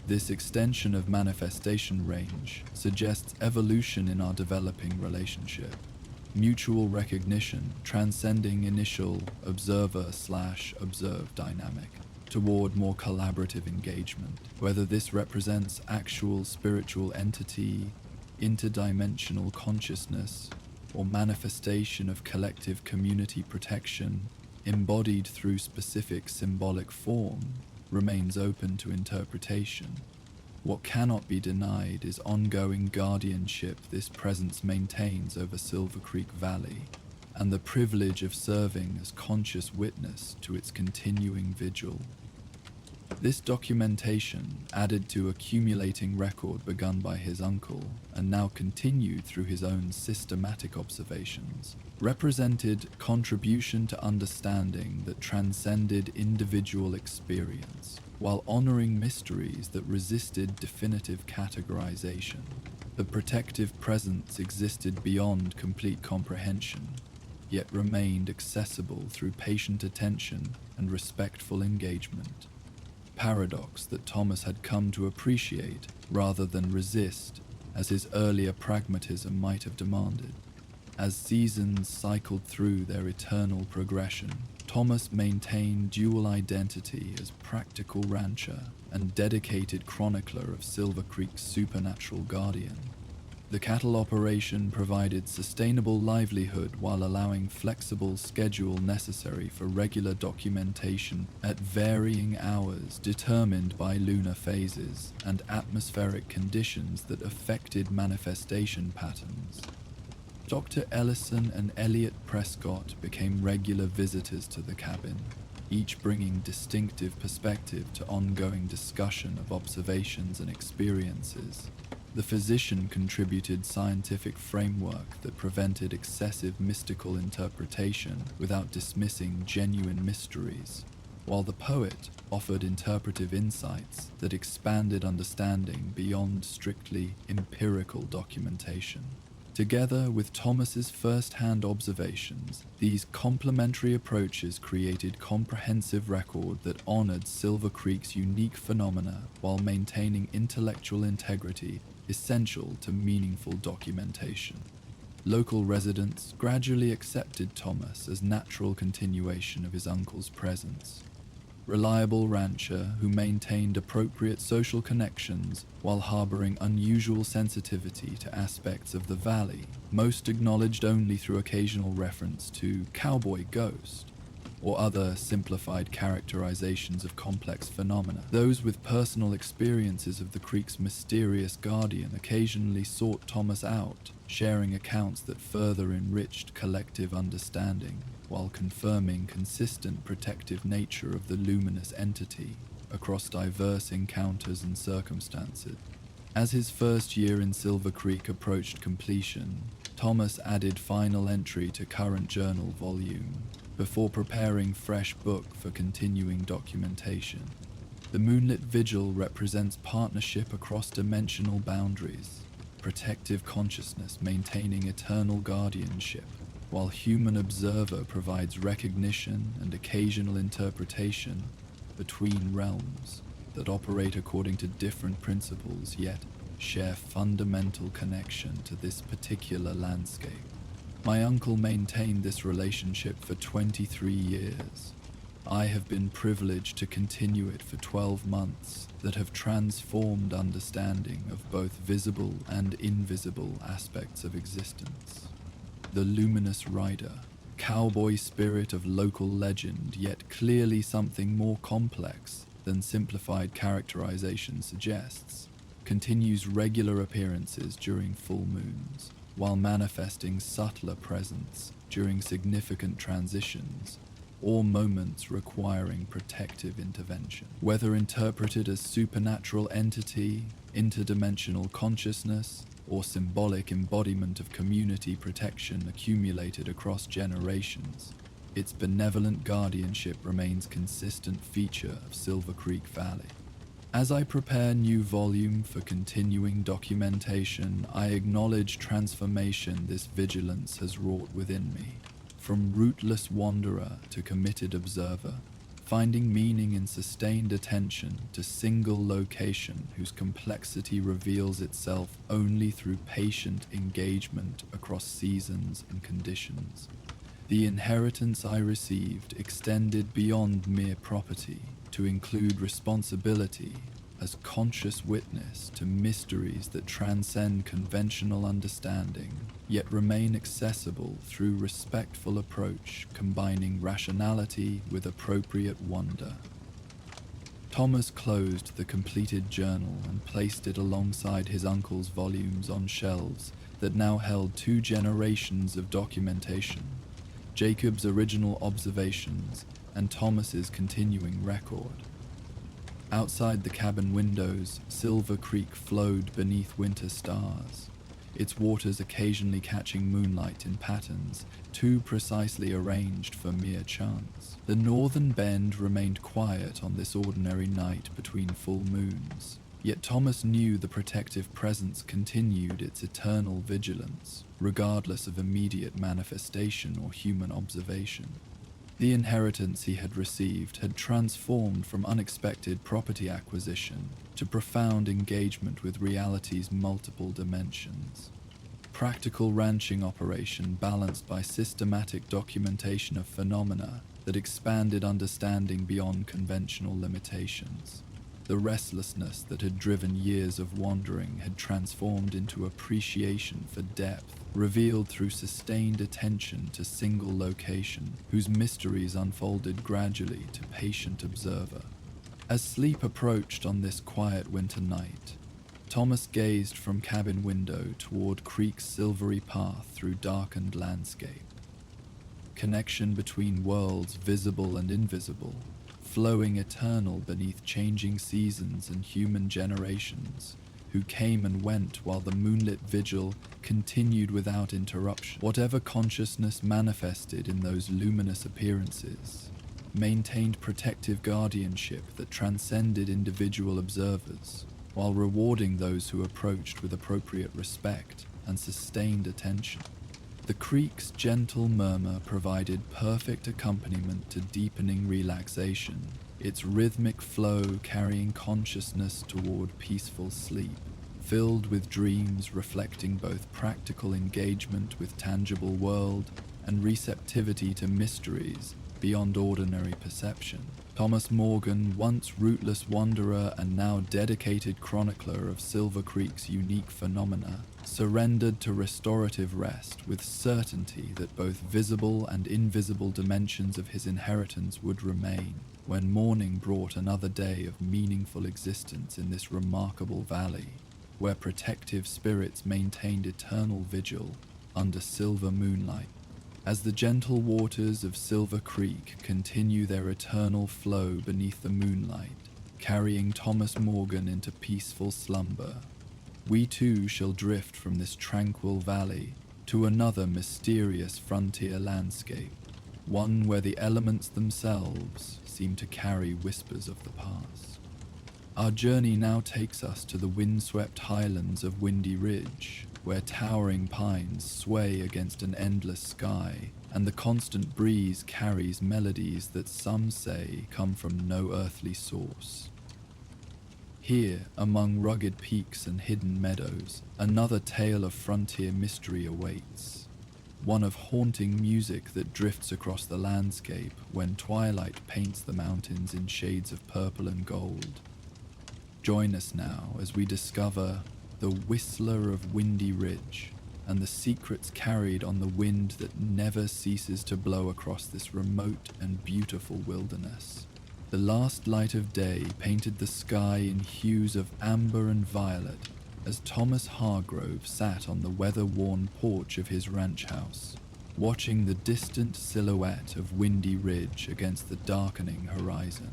This extension of manifestation range suggests evolution in our developing relationship, mutual recognition transcending initial observer/observed dynamic toward more collaborative engagement, whether this represents actual spiritual entity, interdimensional consciousness, or manifestation of collective community protection embodied through specific symbolic form, remains open to interpretation. What cannot be denied is ongoing guardianship this presence maintains over Silver Creek Valley, and the privilege of serving as conscious witness to its continuing vigil. This documentation, added to accumulating record begun by his uncle and now continued through his own systematic observations, represented contribution to understanding that transcended individual experience, while honoring mysteries that resisted definitive categorization. The protective presence existed beyond complete comprehension, yet remained accessible through patient attention and respectful engagement. Paradox that Thomas had come to appreciate rather than resist, as his earlier pragmatism might have demanded. As seasons cycled through their eternal progression, Thomas maintained dual identity as practical rancher and dedicated chronicler of Silver Creek's supernatural guardian. The cattle operation provided sustainable livelihood while allowing flexible schedule necessary for regular documentation at varying hours determined by lunar phases and atmospheric conditions that affected manifestation patterns. Dr. Ellison and Elliot Prescott became regular visitors to the cabin, each bringing distinctive perspective to ongoing discussion of observations and experiences. The physician contributed scientific framework that prevented excessive mystical interpretation without dismissing genuine mysteries, while the poet offered interpretive insights that expanded understanding beyond strictly empirical documentation. Together with Thomas's first-hand observations, these complementary approaches created comprehensive record that honored Silver Creek's unique phenomena while maintaining intellectual integrity essential to meaningful documentation. Local residents gradually accepted Thomas as natural continuation of his uncle's presence. Reliable rancher who maintained appropriate social connections while harboring unusual sensitivity to aspects of the valley, most acknowledged only through occasional reference to cowboy ghost or other simplified characterizations of complex phenomena. Those with personal experiences of the creek's mysterious guardian occasionally sought Thomas out, sharing accounts that further enriched collective understanding, while confirming consistent protective nature of the luminous entity across diverse encounters and circumstances. As his first year in Silver Creek approached completion, Thomas added final entry to current journal volume before preparing fresh book for continuing documentation. The moonlit vigil represents partnership across dimensional boundaries, protective consciousness maintaining eternal guardianship, while human observer provides recognition and occasional interpretation between realms that operate according to different principles yet share fundamental connection to this particular landscape. My uncle maintained this relationship for 23 years. I have been privileged to continue it for 12 months that have transformed understanding of both visible and invisible aspects of existence. The luminous rider, cowboy spirit of local legend, yet clearly something more complex than simplified characterization suggests, continues regular appearances during full moons, while manifesting subtler presence during significant transitions or moments requiring protective intervention. Whether interpreted as supernatural entity, interdimensional consciousness, or symbolic embodiment of community protection accumulated across generations, its benevolent guardianship remains a consistent feature of Silver Creek Valley. As I prepare new volume for continuing documentation, I acknowledge transformation this vigilance has wrought within me. From rootless wanderer to committed observer, finding meaning in sustained attention to single location whose complexity reveals itself only through patient engagement across seasons and conditions. The inheritance I received extended beyond mere property to include responsibility as conscious witness to mysteries that transcend conventional understanding, yet remain accessible through respectful approach combining rationality with appropriate wonder. Thomas closed the completed journal and placed it alongside his uncle's volumes on shelves that now held 2 generations of documentation, Jacob's original observations and Thomas's continuing record. Outside the cabin windows, Silver Creek flowed beneath winter stars, its waters occasionally catching moonlight in patterns too precisely arranged for mere chance. The northern bend remained quiet on this ordinary night between full moons, yet Thomas knew the protective presence continued its eternal vigilance, regardless of immediate manifestation or human observation. The inheritance he had received had transformed from unexpected property acquisition to profound engagement with reality's multiple dimensions. Practical ranching operation balanced by systematic documentation of phenomena that expanded understanding beyond conventional limitations. The restlessness that had driven years of wandering had transformed into appreciation for depth, revealed through sustained attention to single location, whose mysteries unfolded gradually to patient observer. As sleep approached on this quiet winter night, Thomas gazed from cabin window toward Creek's silvery path through darkened landscape. Connection between worlds visible and invisible, flowing eternal beneath changing seasons and human generations, who came and went while the moonlit vigil continued without interruption. Whatever consciousness manifested in those luminous appearances maintained protective guardianship that transcended individual observers, while rewarding those who approached with appropriate respect and sustained attention. The creek's gentle murmur provided perfect accompaniment to deepening relaxation, its rhythmic flow carrying consciousness toward peaceful sleep, filled with dreams reflecting both practical engagement with tangible world and receptivity to mysteries beyond ordinary perception. Thomas Morgan, once rootless wanderer and now dedicated chronicler of Silver Creek's unique phenomena, surrendered to restorative rest with certainty that both visible and invisible dimensions of his inheritance would remain when morning brought another day of meaningful existence in this remarkable valley, where protective spirits maintained eternal vigil under silver moonlight. As the gentle waters of Silver Creek continue their eternal flow beneath the moonlight, carrying Thomas Morgan into peaceful slumber, we too shall drift from this tranquil valley to another mysterious frontier landscape, one where the elements themselves seem to carry whispers of the past. Our journey now takes us to the windswept highlands of Windy Ridge, where towering pines sway against an endless sky, and the constant breeze carries melodies that some say come from no earthly source. Here, among rugged peaks and hidden meadows, another tale of frontier mystery awaits, one of haunting music that drifts across the landscape when twilight paints the mountains in shades of purple and gold. Join us now as we discover the Whistler of Windy Ridge, and the secrets carried on the wind that never ceases to blow across this remote and beautiful wilderness. The last light of day painted the sky in hues of amber and violet as Thomas Hargrove sat on the weather-worn porch of his ranch house, watching the distant silhouette of Windy Ridge against the darkening horizon.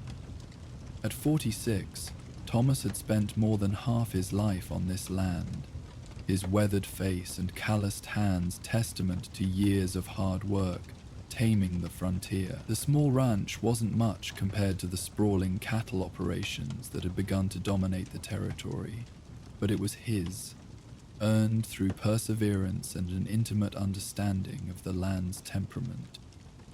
At 46, Thomas had spent more than half his life on this land, his weathered face and calloused hands testament to years of hard work taming the frontier. The small ranch wasn't much compared to the sprawling cattle operations that had begun to dominate the territory, but it was his, earned through perseverance and an intimate understanding of the land's temperament.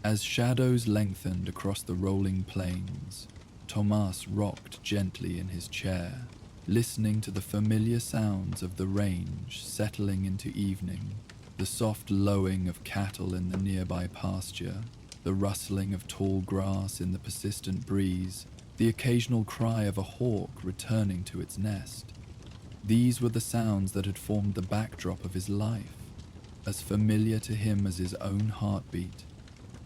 As shadows lengthened across the rolling plains, Thomas rocked gently in his chair, listening to the familiar sounds of the range settling into evening, the soft lowing of cattle in the nearby pasture, the rustling of tall grass in the persistent breeze, the occasional cry of a hawk returning to its nest. These were the sounds that had formed the backdrop of his life, as familiar to him as his own heartbeat.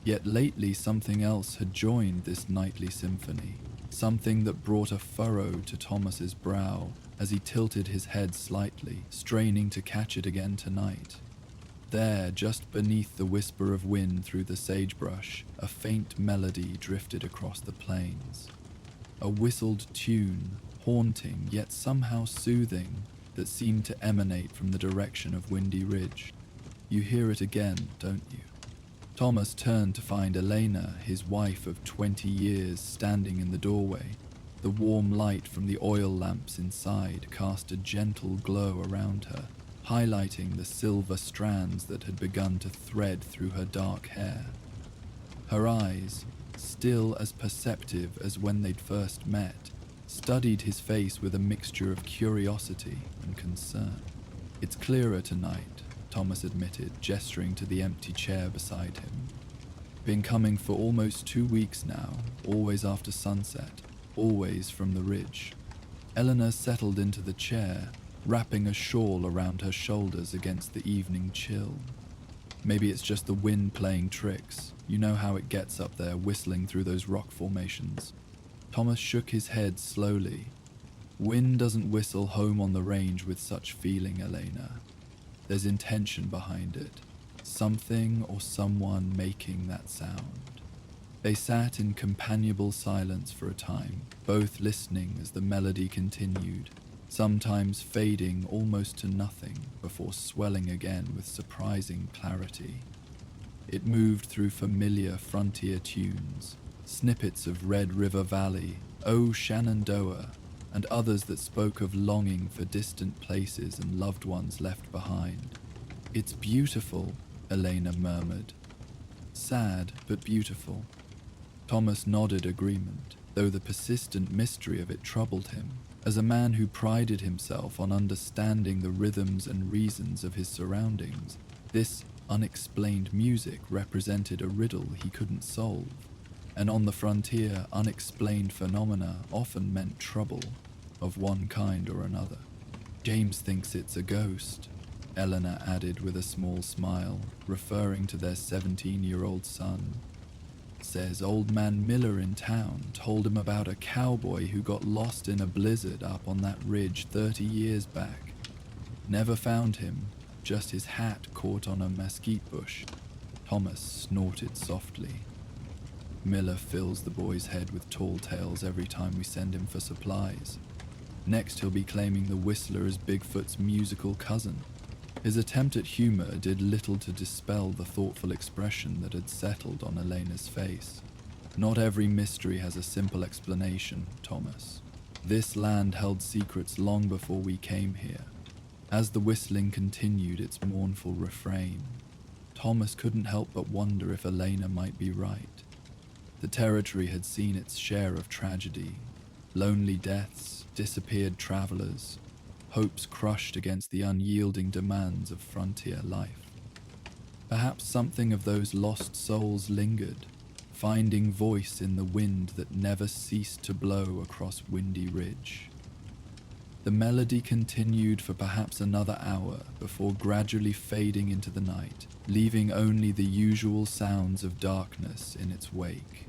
Yet lately something else had joined this nightly symphony, something that brought a furrow to Thomas's brow as he tilted his head slightly, straining to catch it again tonight. There, just beneath the whisper of wind through the sagebrush, a faint melody drifted across the plains. A whistled tune, haunting yet somehow soothing, that seemed to emanate from the direction of Windy Ridge. You hear it again, don't you? Thomas turned to find Elena, his wife of 20 years, standing in the doorway. The warm light from the oil lamps inside cast a gentle glow around her, highlighting the silver strands that had begun to thread through her dark hair. Her eyes, still as perceptive as when they'd first met, studied his face with a mixture of curiosity and concern. "It's clearer tonight," Thomas admitted, gesturing to the empty chair beside him. "Been coming for almost 2 weeks now, always after sunset, always from the ridge." Eleanor settled into the chair, wrapping a shawl around her shoulders against the evening chill. "Maybe it's just the wind playing tricks. You know how it gets up there, whistling through those rock formations." Thomas shook his head slowly. "Wind doesn't whistle home on the range with such feeling, Elena. There's intention behind it. Something or someone making that sound." They sat in companionable silence for a time, both listening as the melody continued, sometimes fading almost to nothing before swelling again with surprising clarity. It moved through familiar frontier tunes, snippets of Red River Valley, O Shenandoah, and others that spoke of longing for distant places and loved ones left behind. "It's beautiful," Elena murmured. "Sad, but beautiful." Thomas nodded agreement, though the persistent mystery of it troubled him. As a man who prided himself on understanding the rhythms and reasons of his surroundings, this unexplained music represented a riddle he couldn't solve. And on the frontier, unexplained phenomena often meant trouble, of one kind or another. "James thinks it's a ghost," Eleanor added with a small smile, referring to their 17-year-old son. "Says old man Miller in town told him about a cowboy who got lost in a blizzard up on that ridge 30 years back. Never found him, just his hat caught on a mesquite bush." Thomas snorted softly. "Miller fills the boy's head with tall tales every time we send him for supplies. Next he'll be claiming the Whistler is Bigfoot's musical cousin." His attempt at humor did little to dispel the thoughtful expression that had settled on Elena's face. "Not every mystery has a simple explanation, Thomas. This land held secrets long before we came here." As the whistling continued its mournful refrain, Thomas couldn't help but wonder if Elena might be right. The territory had seen its share of tragedy, lonely deaths, disappeared travelers, hopes crushed against the unyielding demands of frontier life. Perhaps something of those lost souls lingered, finding voice in the wind that never ceased to blow across Windy Ridge. The melody continued for perhaps another hour before gradually fading into the night, leaving only the usual sounds of darkness in its wake.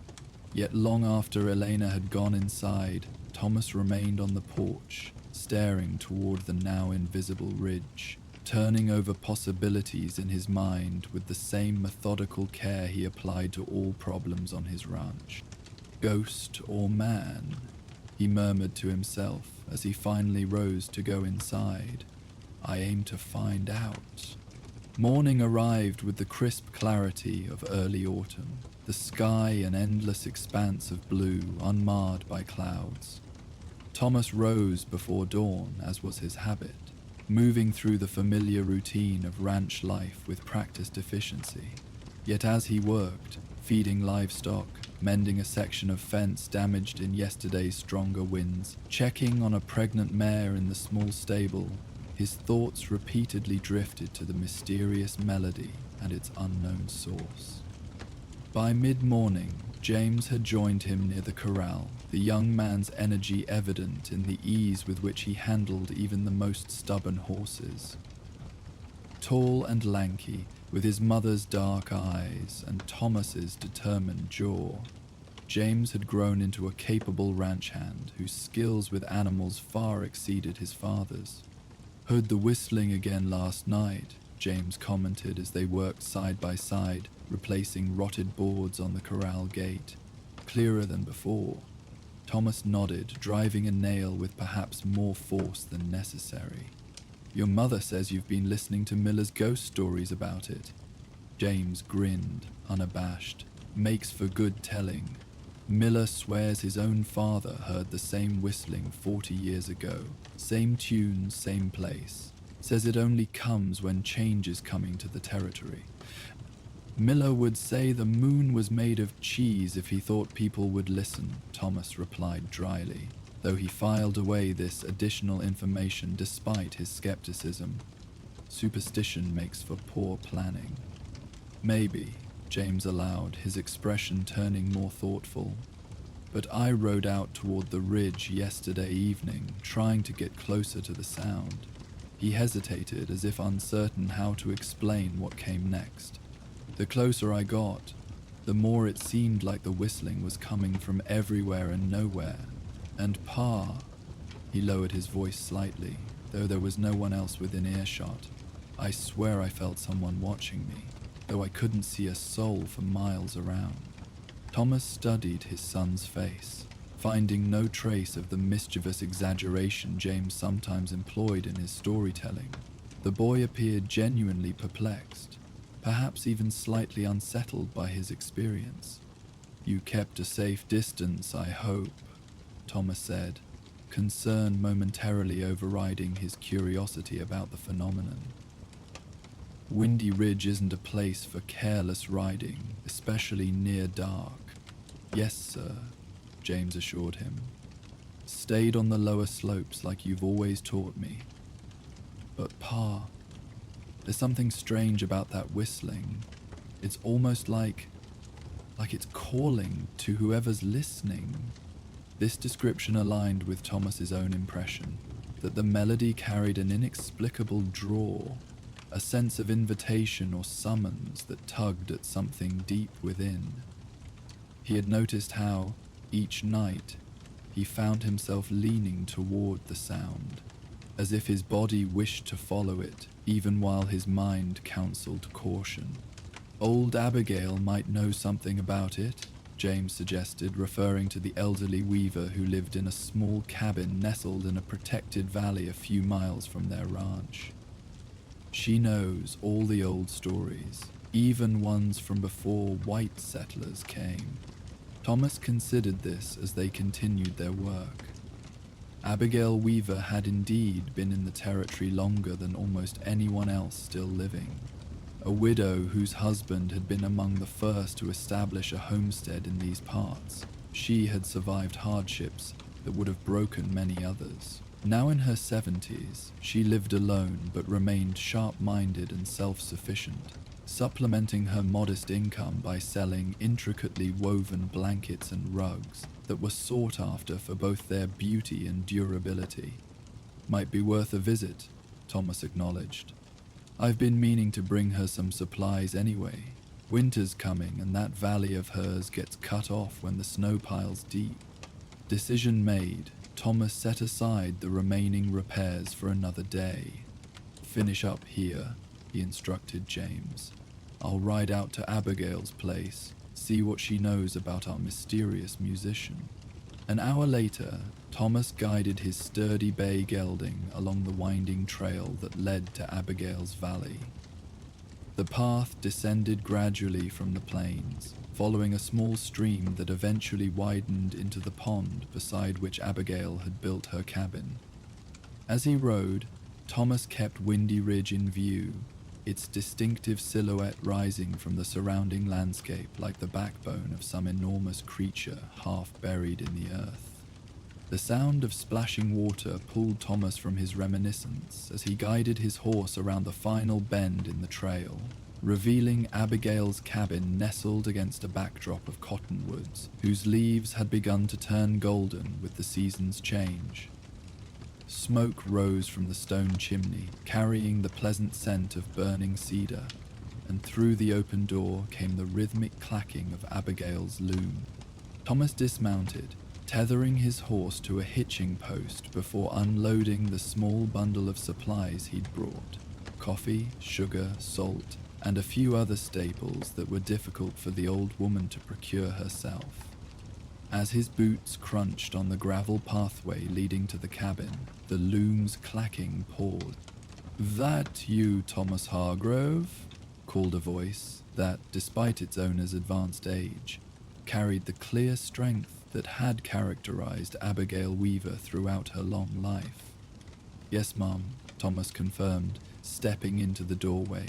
Yet long after Elena had gone inside, Thomas remained on the porch, staring toward the now invisible ridge, turning over possibilities in his mind with the same methodical care he applied to all problems on his ranch. Ghost or man? He murmured to himself as he finally rose to go inside. I aim to find out. Morning arrived with the crisp clarity of early autumn, the sky an endless expanse of blue unmarred by clouds. Thomas rose before dawn, as was his habit, moving through the familiar routine of ranch life with practiced efficiency. Yet as he worked, feeding livestock, mending a section of fence damaged in yesterday's stronger winds, checking on a pregnant mare in the small stable, his thoughts repeatedly drifted to the mysterious melody and its unknown source. By mid-morning, James had joined him near the corral, the young man's energy evident in the ease with which he handled even the most stubborn horses. Tall and lanky, with his mother's dark eyes and Thomas's determined jaw, James had grown into a capable ranch hand whose skills with animals far exceeded his father's. Heard the whistling again last night, James commented as they worked side by side, replacing rotted boards on the corral gate. Clearer than before. Thomas nodded, driving a nail with perhaps more force than necessary. Your mother says you've been listening to Miller's ghost stories about it. James grinned, unabashed. Makes for good telling. Miller swears his own father heard the same whistling 40 years ago. Same tune, same place. Says it only comes when change is coming to the territory. Miller would say the moon was made of cheese if he thought people would listen, Thomas replied dryly, though he filed away this additional information despite his skepticism. Superstition makes for poor planning. Maybe, James allowed, his expression turning more thoughtful. But I rode out toward the ridge yesterday evening, trying to get closer to the sound. He hesitated, as if uncertain how to explain what came next. The closer I got, the more it seemed like the whistling was coming from everywhere and nowhere. And Pa, he lowered his voice slightly, though there was no one else within earshot. I swear I felt someone watching me, though I couldn't see a soul for miles around. Thomas studied his son's face, finding no trace of the mischievous exaggeration James sometimes employed in his storytelling. The boy appeared genuinely perplexed, perhaps even slightly unsettled by his experience. You kept a safe distance, I hope, Thomas said, concern momentarily overriding his curiosity about the phenomenon. Windy Ridge isn't a place for careless riding, especially near dark. Yes, sir, James assured him. Stayed on the lower slopes like you've always taught me. But Pa, there's something strange about that whistling. It's almost like it's calling to whoever's listening. This description aligned with Thomas's own impression, that the melody carried an inexplicable draw, a sense of invitation or summons that tugged at something deep within. He had noticed how, each night, he found himself leaning toward the sound, as if his body wished to follow it, even while his mind counseled caution. Old Abigail might know something about it, James suggested, referring to the elderly weaver who lived in a small cabin nestled in a protected valley a few miles from their ranch. She knows all the old stories, even ones from before white settlers came. Thomas considered this as they continued their work. Abigail Weaver had indeed been in the territory longer than almost anyone else still living. A widow whose husband had been among the first to establish a homestead in these parts. She had survived hardships that would have broken many others. Now in her 70s, she lived alone but remained sharp-minded and self-sufficient, supplementing her modest income by selling intricately woven blankets and rugs that were sought after for both their beauty and durability. Might be worth a visit, Thomas acknowledged. I've been meaning to bring her some supplies anyway. Winter's coming and that valley of hers gets cut off when the snow piles deep. Decision made, Thomas set aside the remaining repairs for another day. Finish up here, he instructed James. I'll ride out to Abigail's place, see what she knows about our mysterious musician. An hour later, Thomas guided his sturdy bay gelding along the winding trail that led to Abigail's valley. The path descended gradually from the plains, following a small stream that eventually widened into the pond beside which Abigail had built her cabin. As he rode, Thomas kept Windy Ridge in view, its distinctive silhouette rising from the surrounding landscape like the backbone of some enormous creature half buried in the earth. The sound of splashing water pulled Thomas from his reminiscence as he guided his horse around the final bend in the trail, revealing Abigail's cabin nestled against a backdrop of cottonwoods whose leaves had begun to turn golden with the season's change. Smoke rose from the stone chimney, carrying the pleasant scent of burning cedar, and through the open door came the rhythmic clacking of Abigail's loom. Thomas dismounted, tethering his horse to a hitching post before unloading the small bundle of supplies he'd brought: coffee, sugar, salt, and a few other staples that were difficult for the old woman to procure herself. As his boots crunched on the gravel pathway leading to the cabin, the loom's clacking paused. "That you, Thomas Hargrove?" called a voice that, despite its owner's advanced age, carried the clear strength that had characterized Abigail Weaver throughout her long life. "Yes, Mum," Thomas confirmed, stepping into the doorway.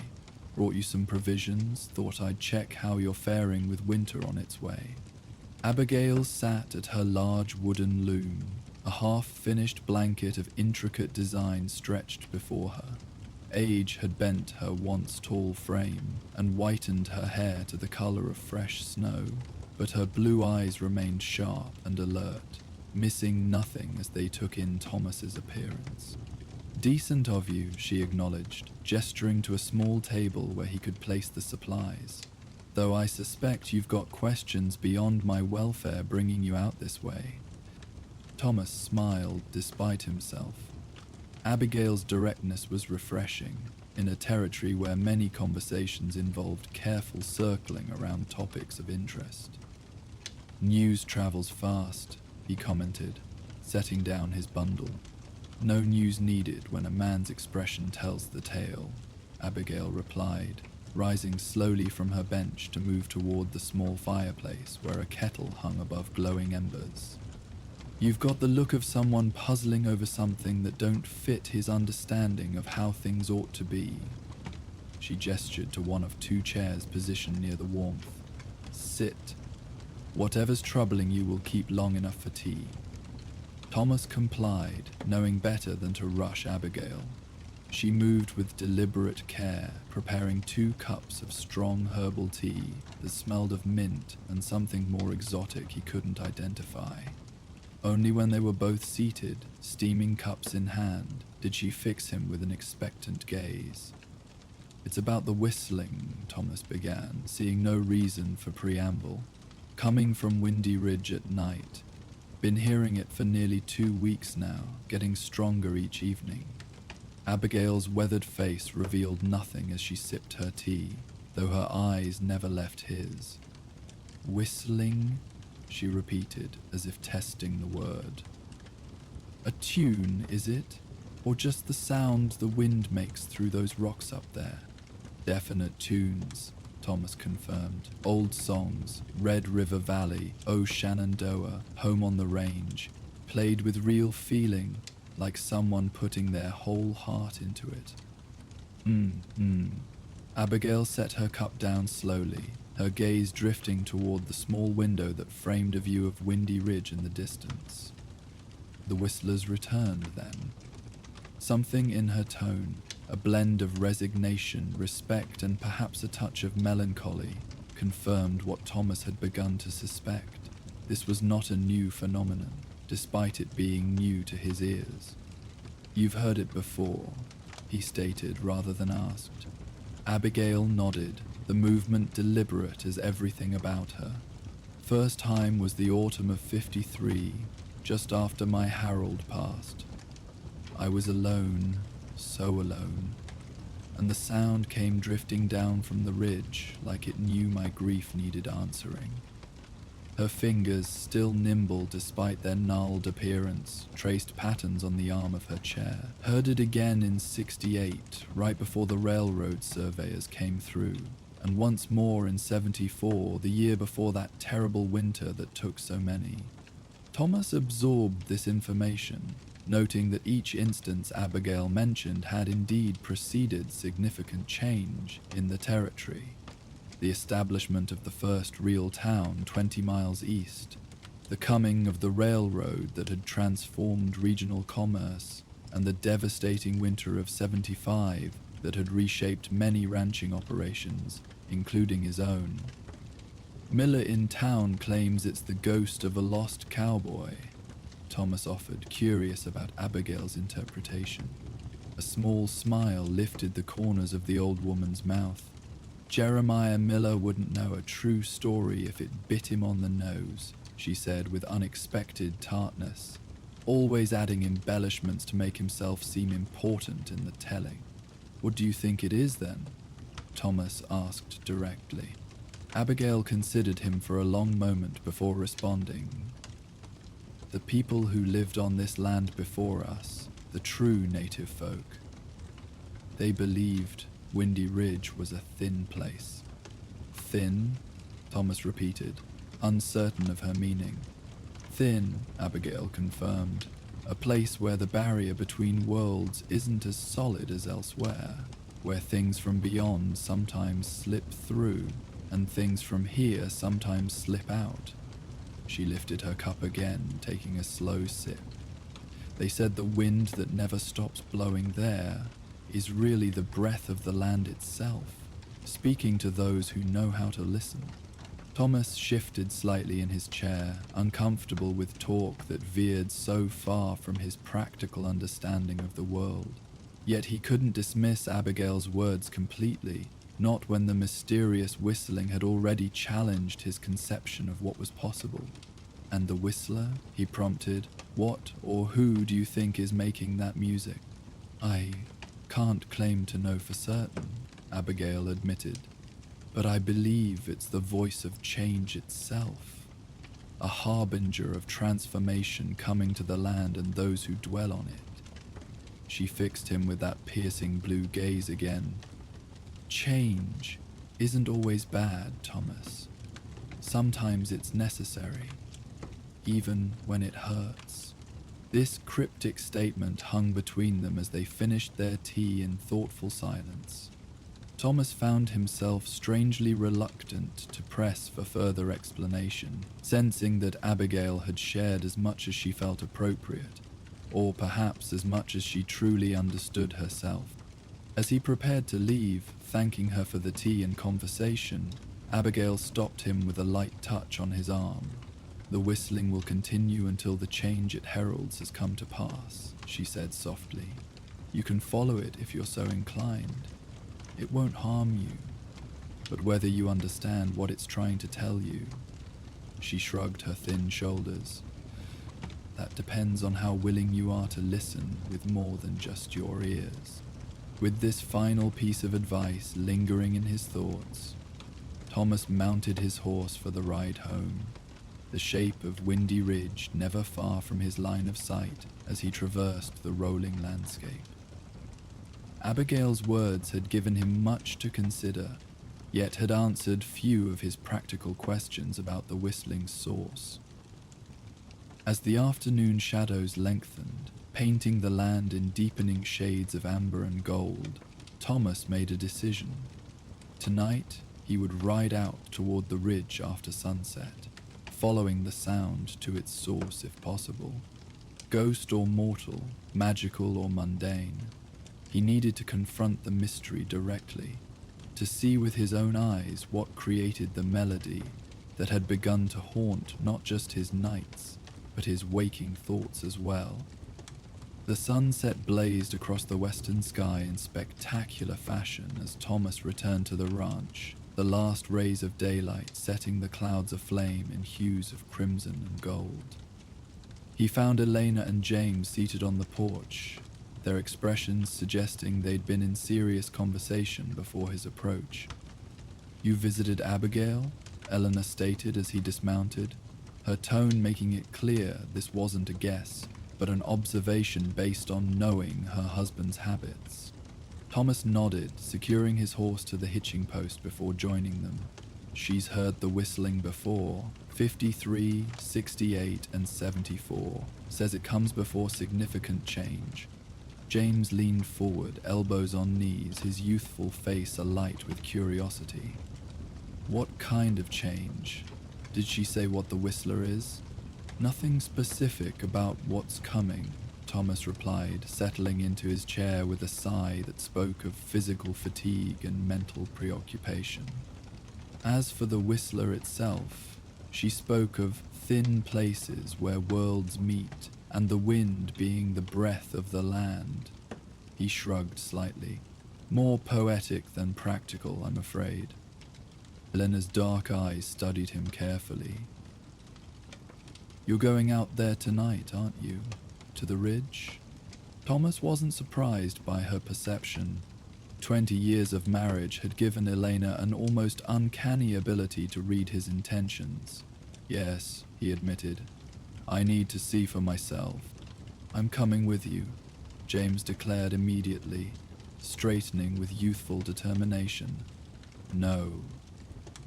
"Brought you some provisions, thought I'd check how you're faring with winter on its way." Abigail sat at her large wooden loom, a half-finished blanket of intricate design stretched before her. Age had bent her once tall frame and whitened her hair to the color of fresh snow, but her blue eyes remained sharp and alert, missing nothing as they took in Thomas's appearance. "Decent of you," she acknowledged, gesturing to a small table where he could place the supplies. "Though I suspect you've got questions beyond my welfare bringing you out this way." Thomas smiled despite himself. Abigail's directness was refreshing, in a territory where many conversations involved careful circling around topics of interest. "News travels fast," he commented, setting down his bundle. "No news needed when a man's expression tells the tale," Abigail replied, rising slowly from her bench to move toward the small fireplace where a kettle hung above glowing embers. "You've got the look of someone puzzling over something that don't fit his understanding of how things ought to be." She gestured to one of two chairs positioned near the warmth. "Sit. Whatever's troubling you will keep long enough for tea." Thomas complied, knowing better than to rush Abigail. She moved with deliberate care, preparing 2 cups of strong herbal tea that smelled of mint and something more exotic he couldn't identify. Only when they were both seated, steaming cups in hand, did she fix him with an expectant gaze. "It's about the whistling," Thomas began, seeing no reason for preamble. "Coming from Windy Ridge at night. Been hearing it for nearly 2 weeks now, getting stronger each evening." Abigail's weathered face revealed nothing as she sipped her tea, though her eyes never left his. "Whistling?" she repeated, as if testing the word. "A tune, is it? Or just the sound the wind makes through those rocks up there?" "Definite tunes," Thomas confirmed. "Old songs, Red River Valley, O Shenandoah, Home on the Range, played with real feeling, like someone putting their whole heart into it." Abigail set her cup down slowly, her gaze drifting toward the small window that framed a view of Windy Ridge in the distance. The whistlers returned then. Something in her tone, a blend of resignation, respect, and perhaps a touch of melancholy, confirmed what Thomas had begun to suspect. This was not a new phenomenon, despite it being new to his ears. "You've heard it before," he stated rather than asked. Abigail nodded, the movement deliberate as everything about her. "First time was the autumn of '53, just after my Harold passed. I was alone, so alone, and the sound came drifting down from the ridge like it knew my grief needed answering. Her fingers, still nimble despite their gnarled appearance, traced patterns on the arm of her chair. Heard it again in '68, right before the railroad surveyors came through, and once more in '74, the year before that terrible winter that took so many. Thomas absorbed this information, noting that each instance Abigail mentioned had indeed preceded significant change in the territory. The establishment of the first real town 20 miles east, the coming of the railroad that had transformed regional commerce, and the devastating winter of '75 that had reshaped many ranching operations, including his own. Miller in town claims it's the ghost of a lost cowboy, Thomas offered, curious about Abigail's interpretation. A small smile lifted the corners of the old woman's mouth. Jeremiah Miller wouldn't know a true story if it bit him on the nose, she said with unexpected tartness, always adding embellishments to make himself seem important in the telling. What do you think it is then? Thomas asked directly. Abigail considered him for a long moment before responding. The people who lived on this land before us, the true native folk. They believed Windy Ridge was a thin place. Thin? Thomas repeated, uncertain of her meaning. Thin, Abigail confirmed. A place where the barrier between worlds isn't as solid as elsewhere, where things from beyond sometimes slip through, and things from here sometimes slip out. She lifted her cup again, taking a slow sip. They said the wind that never stops blowing there is really the breath of the land itself, speaking to those who know how to listen. Thomas shifted slightly in his chair, uncomfortable with talk that veered so far from his practical understanding of the world. Yet he couldn't dismiss Abigail's words completely, not when the mysterious whistling had already challenged his conception of what was possible. And the whistler, he prompted, what or who do you think is making that music? I can't claim to know for certain, Abigail admitted, but I believe it's the voice of change itself, a harbinger of transformation coming to the land and those who dwell on it. She fixed him with that piercing blue gaze again. Change isn't always bad, Thomas. Sometimes it's necessary, even when it hurts. This cryptic statement hung between them as they finished their tea in thoughtful silence. Thomas found himself strangely reluctant to press for further explanation, sensing that Abigail had shared as much as she felt appropriate, or perhaps as much as she truly understood herself. As he prepared to leave, thanking her for the tea and conversation, Abigail stopped him with a light touch on his arm. The whistling will continue until the change it heralds has come to pass, she said softly. You can follow it if you're so inclined. It won't harm you, but whether you understand what it's trying to tell you, she shrugged her thin shoulders. That depends on how willing you are to listen with more than just your ears. With this final piece of advice lingering in his thoughts, Thomas mounted his horse for the ride home, the shape of Windy Ridge never far from his line of sight as he traversed the rolling landscape. Abigail's words had given him much to consider, yet had answered few of his practical questions about the whistling's source. As the afternoon shadows lengthened, painting the land in deepening shades of amber and gold, Thomas made a decision. Tonight, he would ride out toward the ridge after sunset, following the sound to its source if possible. Ghost or mortal, magical or mundane, he needed to confront the mystery directly, to see with his own eyes what created the melody that had begun to haunt not just his nights, but his waking thoughts as well. The sunset blazed across the western sky in spectacular fashion as Thomas returned to the ranch, the last rays of daylight setting the clouds aflame in hues of crimson and gold. He found Elena and James seated on the porch, their expressions suggesting they'd been in serious conversation before his approach. "You visited Abigail?" Eleanor stated as he dismounted, her tone making it clear this wasn't a guess, but an observation based on knowing her husband's habits. Thomas nodded, securing his horse to the hitching post before joining them. "She's heard the whistling before. 53, 68, and 74. Says it comes before significant change." James leaned forward, elbows on knees, his youthful face alight with curiosity. "What kind of change? Did she say what the whistler is?" "Nothing specific about what's coming," Thomas replied, settling into his chair with a sigh that spoke of physical fatigue and mental preoccupation. As for the whistler itself, she spoke of thin places where worlds meet, and the wind being the breath of the land. He shrugged slightly. "More poetic than practical, I'm afraid." Eleanor's dark eyes studied him carefully. "You're going out there tonight, aren't you? To the ridge?" Thomas wasn't surprised by her perception. 20 years of marriage had given Elena an almost uncanny ability to read his intentions. "Yes," he admitted. "I need to see for myself." "I'm coming with you," James declared immediately, straightening with youthful determination. "No,"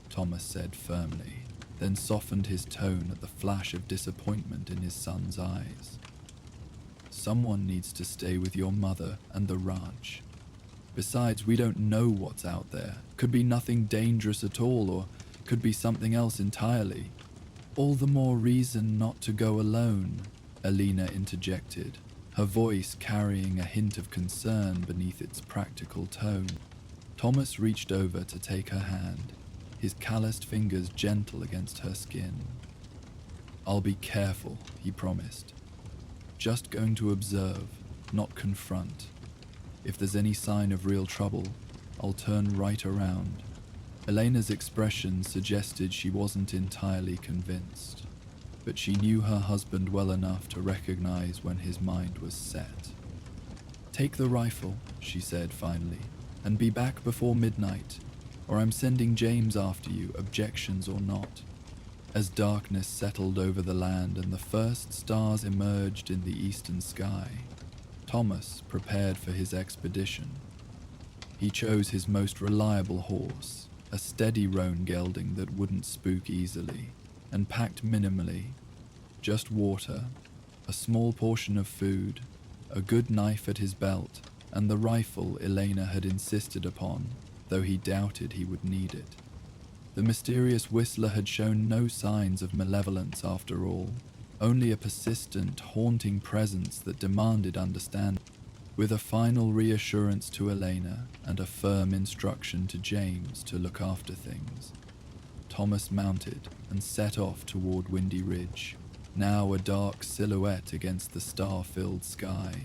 Thomas said firmly, then softened his tone at the flash of disappointment in his son's eyes. "Someone needs to stay with your mother and the ranch. Besides, we don't know what's out there. Could be nothing dangerous at all, or could be something else entirely." "All the more reason not to go alone," Elena interjected, her voice carrying a hint of concern beneath its practical tone. Thomas reached over to take her hand, his calloused fingers gentle against her skin. "I'll be careful," he promised. "Just going to observe, not confront. If there's any sign of real trouble, I'll turn right around." Elena's expression suggested she wasn't entirely convinced, but she knew her husband well enough to recognize when his mind was set. "Take the rifle," she said finally, "and be back before midnight, or I'm sending James after you, objections or not." As darkness settled over the land and the first stars emerged in the eastern sky, Thomas prepared for his expedition. He chose his most reliable horse, a steady roan gelding that wouldn't spook easily, and packed minimally. Just water, a small portion of food, a good knife at his belt, and the rifle Elena had insisted upon, though he doubted he would need it. The mysterious whistler had shown no signs of malevolence after all, only a persistent, haunting presence that demanded understanding. With a final reassurance to Elena and a firm instruction to James to look after things, Thomas mounted and set off toward Windy Ridge, now a dark silhouette against the star-filled sky.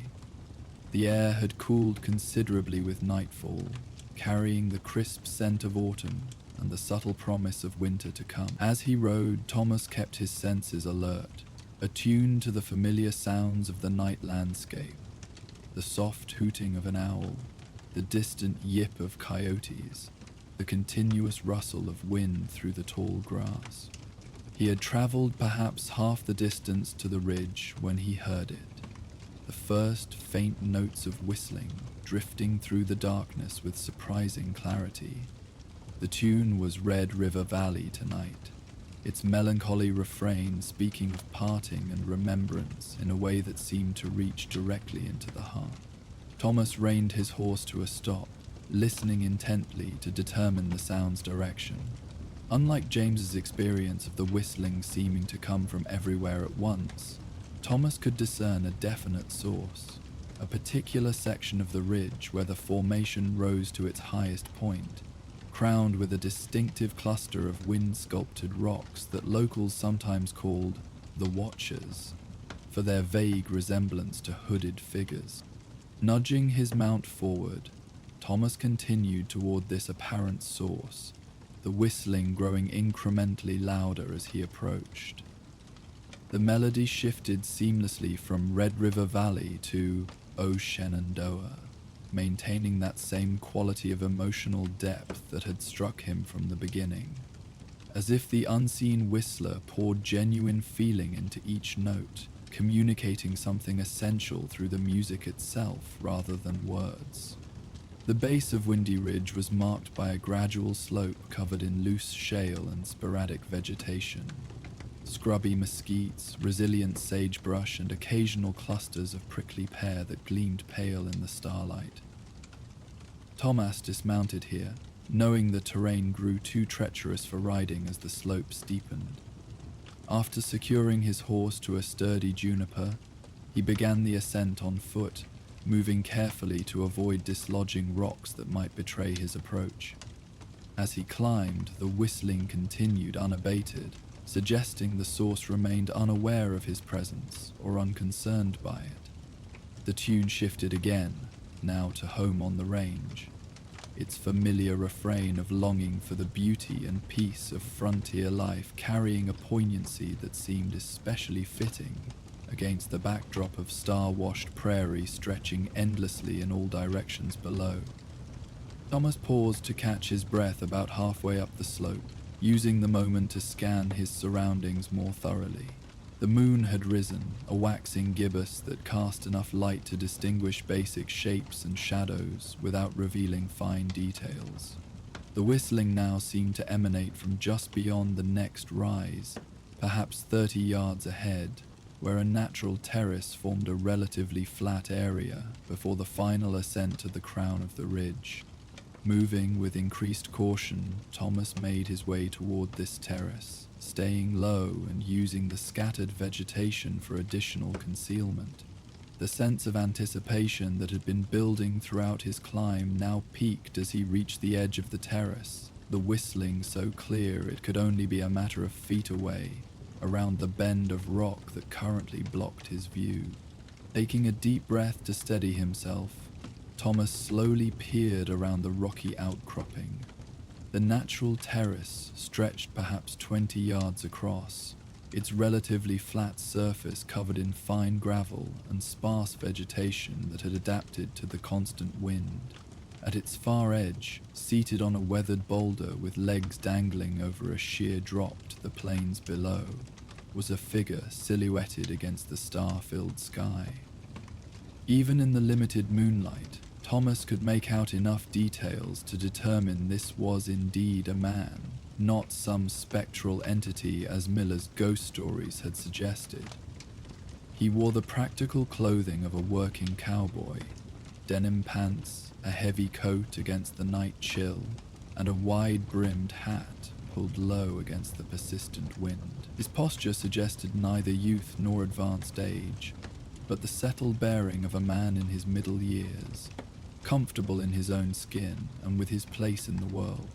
The air had cooled considerably with nightfall, carrying the crisp scent of autumn and the subtle promise of winter to come. As he rode, Thomas kept his senses alert, attuned to the familiar sounds of the night landscape. The soft hooting of an owl, the distant yip of coyotes, the continuous rustle of wind through the tall grass. He had traveled perhaps half the distance to the ridge when he heard it, the first faint notes of whistling drifting through the darkness with surprising clarity. The tune was Red River Valley tonight, its melancholy refrain speaking of parting and remembrance in a way that seemed to reach directly into the heart. Thomas reined his horse to a stop, listening intently to determine the sound's direction. Unlike James's experience of the whistling seeming to come from everywhere at once, Thomas could discern a definite source, a particular section of the ridge where the formation rose to its highest point, crowned with a distinctive cluster of wind-sculpted rocks that locals sometimes called the Watchers, for their vague resemblance to hooded figures. Nudging his mount forward, Thomas continued toward this apparent source, the whistling growing incrementally louder as he approached. The melody shifted seamlessly from Red River Valley to O Shenandoah, maintaining that same quality of emotional depth that had struck him from the beginning, as if the unseen whistler poured genuine feeling into each note, communicating something essential through the music itself rather than words. The base of Windy Ridge was marked by a gradual slope covered in loose shale and sporadic vegetation. Scrubby mesquites, resilient sagebrush, and occasional clusters of prickly pear that gleamed pale in the starlight. Thomas dismounted here, knowing the terrain grew too treacherous for riding as the slope steepened. After securing his horse to a sturdy juniper, he began the ascent on foot, moving carefully to avoid dislodging rocks that might betray his approach. As he climbed, the whistling continued unabated, suggesting the source remained unaware of his presence or unconcerned by it. The tune shifted again, now to Home on the Range, its familiar refrain of longing for the beauty and peace of frontier life carrying a poignancy that seemed especially fitting against the backdrop of star-washed prairie stretching endlessly in all directions below. Thomas paused to catch his breath about halfway up the slope, using the moment to scan his surroundings more thoroughly. The moon had risen, a waxing gibbous that cast enough light to distinguish basic shapes and shadows without revealing fine details. The whistling now seemed to emanate from just beyond the next rise, perhaps 30 yards ahead, where a natural terrace formed a relatively flat area before the final ascent to the crown of the ridge. Moving with increased caution, Thomas made his way toward this terrace, staying low and using the scattered vegetation for additional concealment. The sense of anticipation that had been building throughout his climb now peaked as he reached the edge of the terrace, the whistling so clear it could only be a matter of feet away, around the bend of rock that currently blocked his view. Taking a deep breath to steady himself, Thomas slowly peered around the rocky outcropping. The natural terrace stretched perhaps 20 yards across, its relatively flat surface covered in fine gravel and sparse vegetation that had adapted to the constant wind. At its far edge, seated on a weathered boulder with legs dangling over a sheer drop to the plains below, was a figure silhouetted against the star-filled sky. Even in the limited moonlight, Thomas could make out enough details to determine this was indeed a man, not some spectral entity as Miller's ghost stories had suggested. He wore the practical clothing of a working cowboy, denim pants, a heavy coat against the night chill, and a wide-brimmed hat pulled low against the persistent wind. His posture suggested neither youth nor advanced age, but the settled bearing of a man in his middle years, comfortable in his own skin and with his place in the world.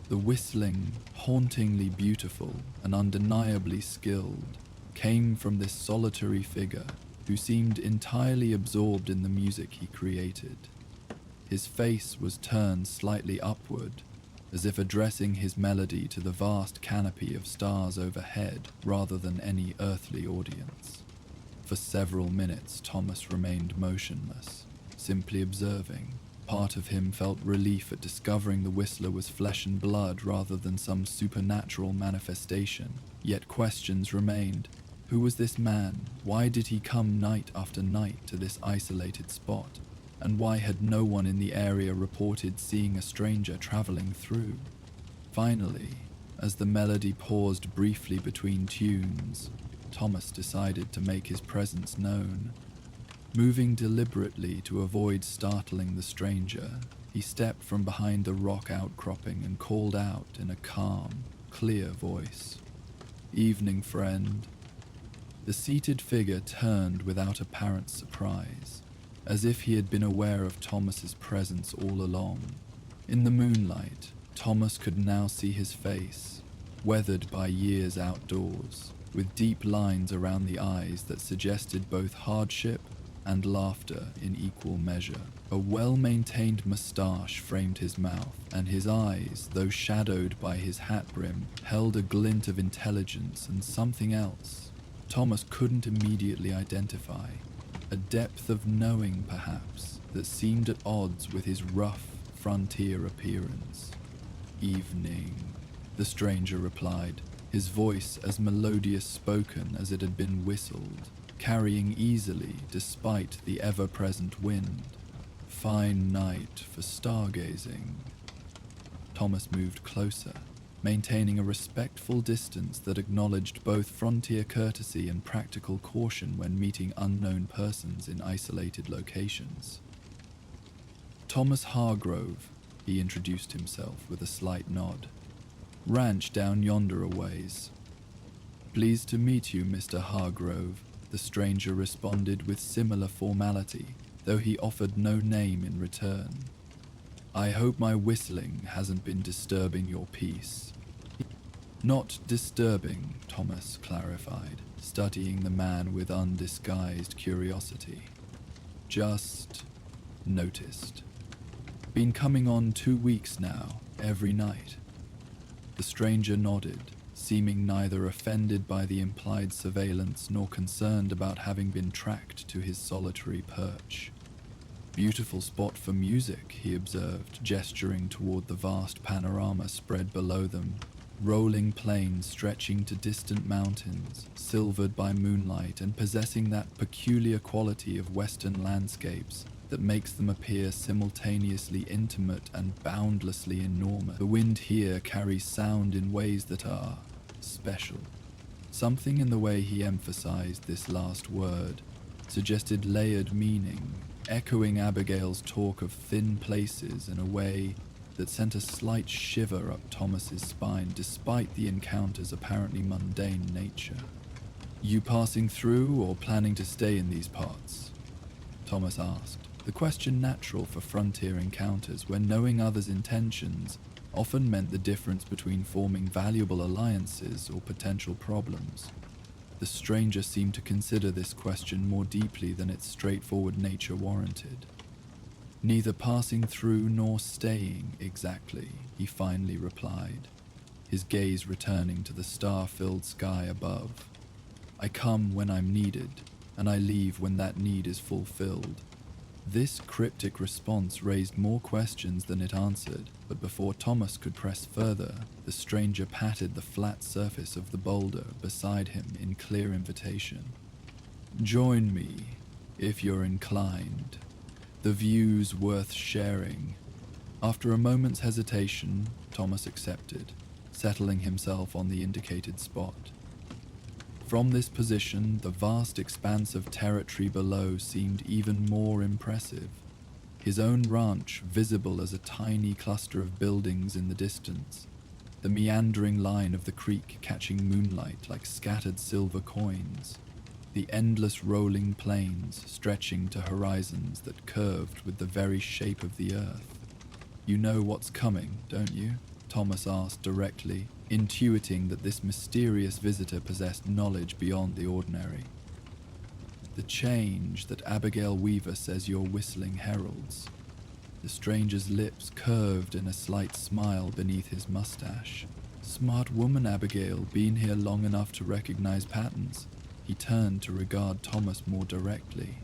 The whistling, hauntingly beautiful and undeniably skilled, came from this solitary figure who seemed entirely absorbed in the music he created. His face was turned slightly upward, as if addressing his melody to the vast canopy of stars overhead rather than any earthly audience. For several minutes, Thomas remained motionless, simply observing. Part of him felt relief at discovering the whistler was flesh and blood rather than some supernatural manifestation. Yet questions remained. Who was this man? Why did he come night after night to this isolated spot? And why had no one in the area reported seeing a stranger traveling through? Finally, as the melody paused briefly between tunes, Thomas decided to make his presence known. Moving deliberately to avoid startling the stranger, he stepped from behind the rock outcropping and called out in a calm, clear voice, "Evening, friend." The seated figure turned without apparent surprise, as if he had been aware of Thomas's presence all along. In the moonlight, Thomas could now see his face, weathered by years outdoors, with deep lines around the eyes that suggested both hardship and laughter in equal measure. A well-maintained moustache framed his mouth, and his eyes, though shadowed by his hat brim, held a glint of intelligence and something else Thomas couldn't immediately identify. a depth of knowing perhaps that seemed at odds with his rough frontier appearance. "Evening," the stranger replied, his voice as melodious spoken as it had been whistled, carrying easily despite the ever-present wind. "Fine night for stargazing." Thomas moved closer, maintaining a respectful distance that acknowledged both frontier courtesy and practical caution when meeting unknown persons in isolated locations. "Thomas Hargrove," he introduced himself with a slight nod. "Ranch down yonder a ways." "Pleased to meet you, Mr. Hargrove," the stranger responded with similar formality, though he offered no name in return. "I hope my whistling hasn't been disturbing your peace." "Not disturbing," Thomas clarified, studying the man with undisguised curiosity. "Just noticed. Been coming on 2 weeks now, every night." The stranger nodded, seeming neither offended by the implied surveillance nor concerned about having been tracked to his solitary perch. "Beautiful spot for music," he observed, gesturing toward the vast panorama spread below them. Rolling plains stretching to distant mountains, silvered by moonlight and possessing that peculiar quality of western landscapes that makes them appear simultaneously intimate and boundlessly enormous. The wind here carries sound in ways that are special. Something in the way he emphasized this last word suggested layered meaning, echoing Abigail's talk of thin places in a way that sent a slight shiver up Thomas's spine despite the encounter's apparently mundane nature. "You passing through or planning to stay in these parts?" Thomas asked, the question natural for frontier encounters where knowing others' intentions often meant the difference between forming valuable alliances or potential problems. The stranger seemed to consider this question more deeply than its straightforward nature warranted. "Neither passing through nor staying, exactly," he finally replied, his gaze returning to the star-filled sky above. "I come when I'm needed, and I leave when that need is fulfilled." This cryptic response raised more questions than it answered, but before Thomas could press further, the stranger patted the flat surface of the boulder beside him in clear invitation. "Join me, if you're inclined. The view's worth sharing." After a moment's hesitation, Thomas accepted, settling himself on the indicated spot. From this position, the vast expanse of territory below seemed even more impressive, his own ranch visible as a tiny cluster of buildings in the distance, the meandering line of the creek catching moonlight like scattered silver coins, the endless rolling plains stretching to horizons that curved with the very shape of the earth. "You know what's coming, don't you?" Thomas asked directly, intuiting that this mysterious visitor possessed knowledge beyond the ordinary. "The change that Abigail Weaver says your whistling heralds." The stranger's lips curved in a slight smile beneath his mustache. "Smart woman, Abigail, been here long enough to recognize patterns." He turned to regard Thomas more directly.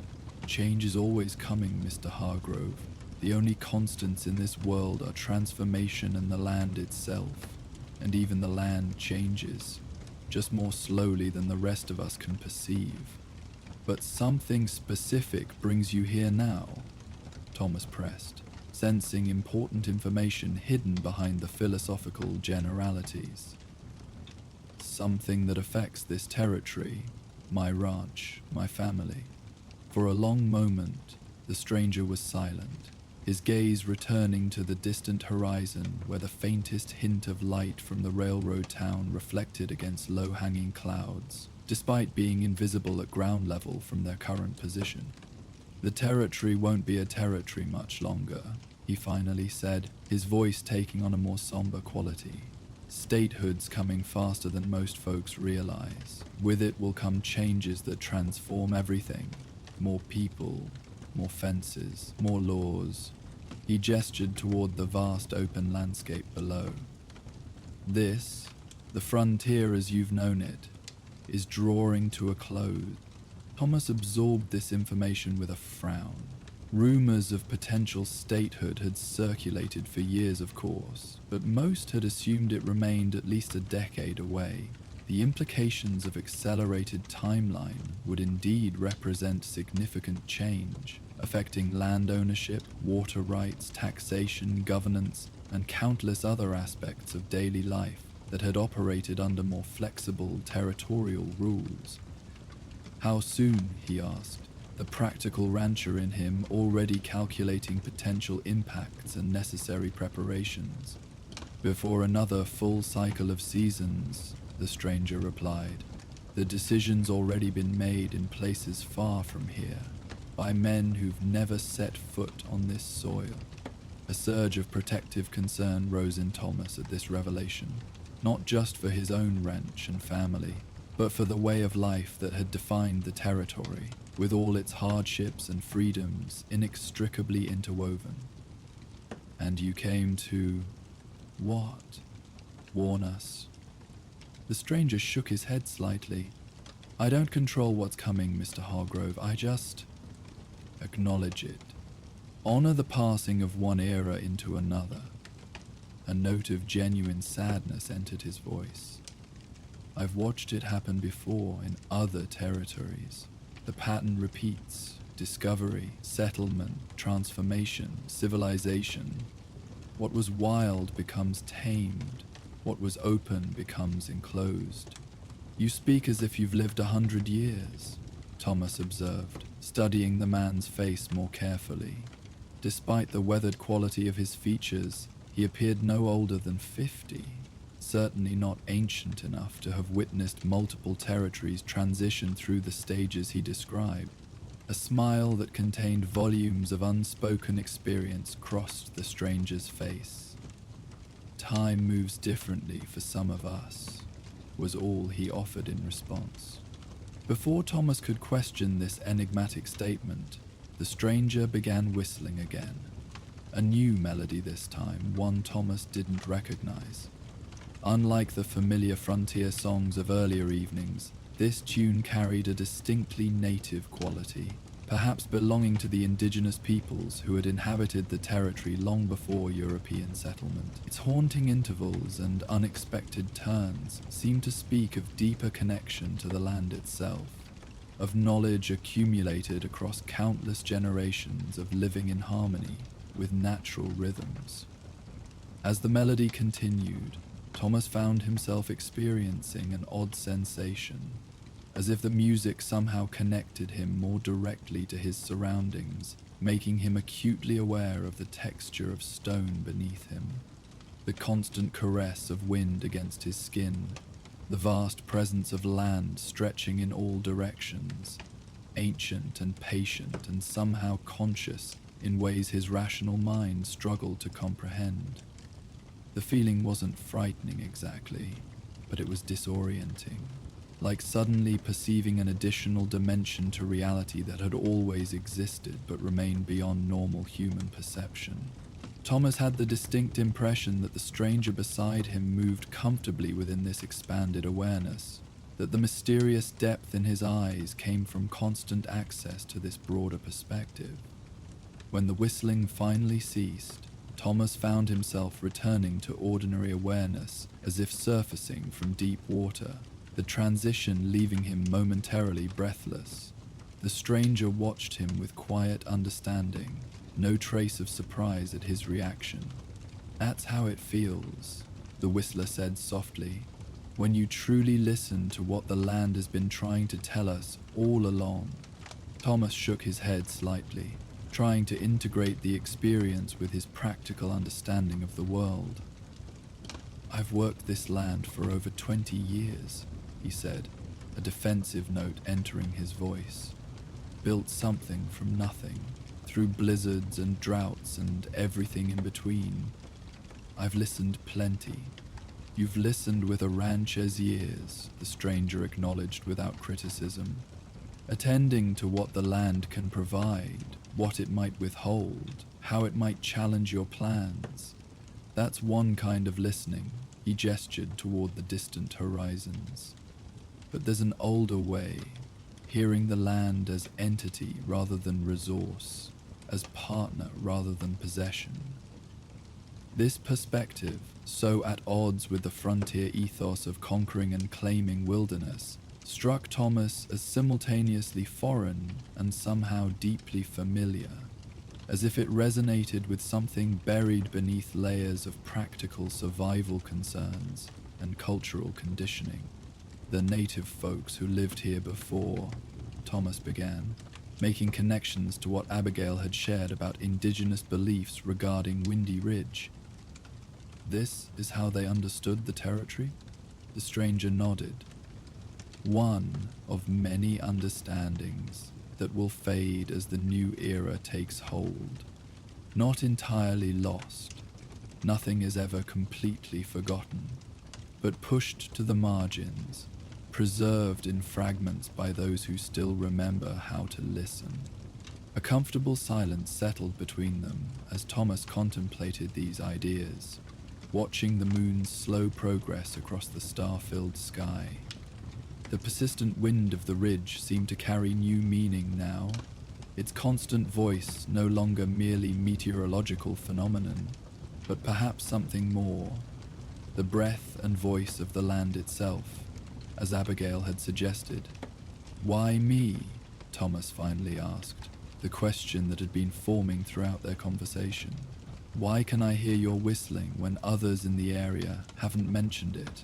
"Change is always coming, Mr. Hargrove. The only constants in this world are transformation and the land itself. And even the land changes, just more slowly than the rest of us can perceive." "But something specific brings you here now," Thomas pressed, sensing important information hidden behind the philosophical generalities. "Something that affects this territory, my ranch, my family." For a long moment, the stranger was silent, his gaze returning to the distant horizon where the faintest hint of light from the railroad town reflected against low-hanging clouds, despite being invisible at ground level from their current position. "The territory won't be a territory much longer," he finally said, his voice taking on a more somber quality. "Statehood's coming faster than most folks realize. With it will come changes that transform everything. More people, more fences, more laws." He gestured toward the vast open landscape below. "This, the frontier as you've known it, is drawing to a close." Thomas absorbed this information with a frown. Rumors of potential statehood had circulated for years, of course, but most had assumed it remained at least a decade away. The implications of accelerated timeline would indeed represent significant change, affecting land ownership, water rights, taxation, governance, and countless other aspects of daily life that had operated under more flexible territorial rules. How soon, he asked, the practical rancher in him already calculating potential impacts and necessary preparations. Before another full cycle of seasons, the stranger replied. The decision's already been made in places far from here, by men who've never set foot on this soil. A surge of protective concern rose in Thomas at this revelation, not just for his own ranch and family, but for the way of life that had defined the territory, with all its hardships and freedoms inextricably interwoven. And you came to... what? Warn us. The stranger shook his head slightly. I don't control what's coming, Mr. Hargrove. I just acknowledge it. Honor the passing of one era into another. A note of genuine sadness entered his voice. I've watched it happen before in other territories. The pattern repeats. Discovery, settlement, transformation, civilization. What was wild becomes tamed. What was open becomes enclosed. You speak as if you've lived 100 years, Thomas observed, studying the man's face more carefully. Despite the weathered quality of his features, he appeared no older than 50. Certainly not ancient enough to have witnessed multiple territories transition through the stages he described. A smile that contained volumes of unspoken experience crossed the stranger's face. Time moves differently for some of us, was all he offered in response. Before Thomas could question this enigmatic statement, the stranger began whistling again. A new melody this time, one Thomas didn't recognize. Unlike the familiar frontier songs of earlier evenings, this tune carried a distinctly native quality, perhaps belonging to the indigenous peoples who had inhabited the territory long before European settlement. Its haunting intervals and unexpected turns seemed to speak of deeper connection to the land itself, of knowledge accumulated across countless generations of living in harmony with natural rhythms. As the melody continued, Thomas found himself experiencing an odd sensation, as if the music somehow connected him more directly to his surroundings, making him acutely aware of the texture of stone beneath him, the constant caress of wind against his skin, the vast presence of land stretching in all directions, ancient and patient and somehow conscious in ways his rational mind struggled to comprehend. The feeling wasn't frightening exactly, but it was disorienting, like suddenly perceiving an additional dimension to reality that had always existed but remained beyond normal human perception. Thomas had the distinct impression that the stranger beside him moved comfortably within this expanded awareness, that the mysterious depth in his eyes came from constant access to this broader perspective. When the whistling finally ceased, Thomas found himself returning to ordinary awareness as if surfacing from deep water, the transition leaving him momentarily breathless. The stranger watched him with quiet understanding, no trace of surprise at his reaction. That's how it feels, the whistler said softly, when you truly listen to what the land has been trying to tell us all along. Thomas shook his head slightly, trying to integrate the experience with his practical understanding of the world. I've worked this land for over 20 years, he said, a defensive note entering his voice. Built something from nothing, through blizzards and droughts and everything in between. I've listened plenty. You've listened with a rancher's ears, the stranger acknowledged without criticism, attending to what the land can provide, what it might withhold, how it might challenge your plans. That's one kind of listening, he gestured toward the distant horizons. But there's an older way. hearing the land as entity rather than resource, as partner rather than possession. This perspective, so at odds with the frontier ethos of conquering and claiming wilderness, struck Thomas as simultaneously foreign and somehow deeply familiar, as if it resonated with something buried beneath layers of practical survival concerns and cultural conditioning. The native folks who lived here before, Thomas began, making connections to what Abigail had shared about indigenous beliefs regarding Windy Ridge. This is how they understood the territory? The stranger nodded. One of many understandings that will fade as the new era takes hold. Not entirely lost. Nothing is ever completely forgotten, but pushed to the margins, preserved in fragments by those who still remember how to listen. A comfortable silence settled between them as Thomas contemplated these ideas, watching the moon's slow progress across the star-filled sky. The persistent wind of the ridge seemed to carry new meaning now, its constant voice no longer merely meteorological phenomenon, but perhaps something more, the breath and voice of the land itself, as Abigail had suggested. "Why me?" Thomas finally asked, the question that had been forming throughout their conversation. "Why can I hear your whistling when others in the area haven't mentioned it?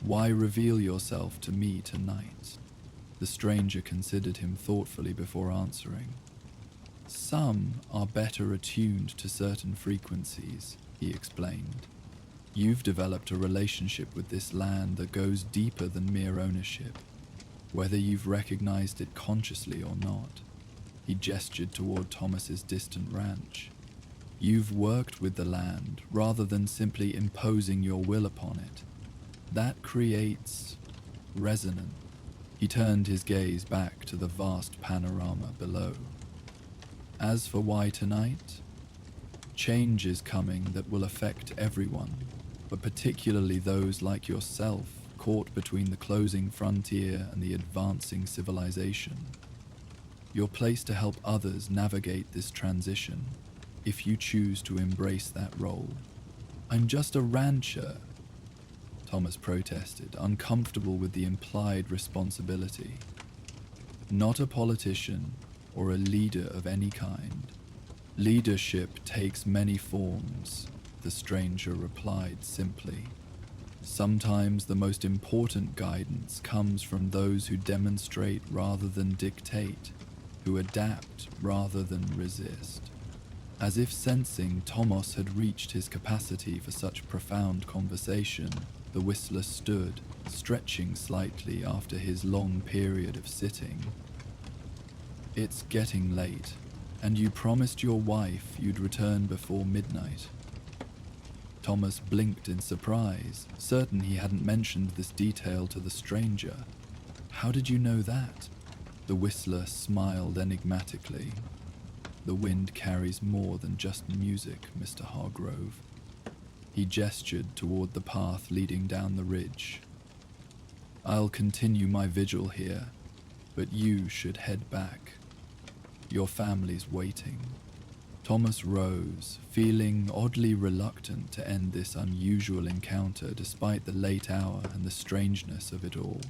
Why reveal yourself to me tonight?" The stranger considered him thoughtfully before answering. "Some are better attuned to certain frequencies," he explained. "You've developed a relationship with this land that goes deeper than mere ownership, whether you've recognized it consciously or not." He gestured toward Thomas's distant ranch. "You've worked with the land rather than simply imposing your will upon it. That creates resonance." He turned his gaze back to the vast panorama below. "As for why tonight, change is coming that will affect everyone, but particularly those like yourself caught between the closing frontier and the advancing civilization. You're placed to help others navigate this transition, if you choose to embrace that role." "I'm just a rancher," Thomas protested, uncomfortable with the implied responsibility. "Not a politician or a leader of any kind. Leadership takes many forms," the stranger replied simply. "Sometimes the most important guidance comes from those who demonstrate rather than dictate, who adapt rather than resist." As if sensing Thomas had reached his capacity for such profound conversation, the whistler stood, stretching slightly after his long period of sitting. "It's getting late, and you promised your wife you'd return before midnight." Thomas blinked in surprise, certain he hadn't mentioned this detail to the stranger. "How did you know that?" The whistler smiled enigmatically. "The wind carries more than just music, Mr. Hargrove." He gestured toward the path leading down the ridge. "I'll continue my vigil here, but you should head back. Your family's waiting." Thomas rose, feeling oddly reluctant to end this unusual encounter despite the late hour and the strangeness of it all.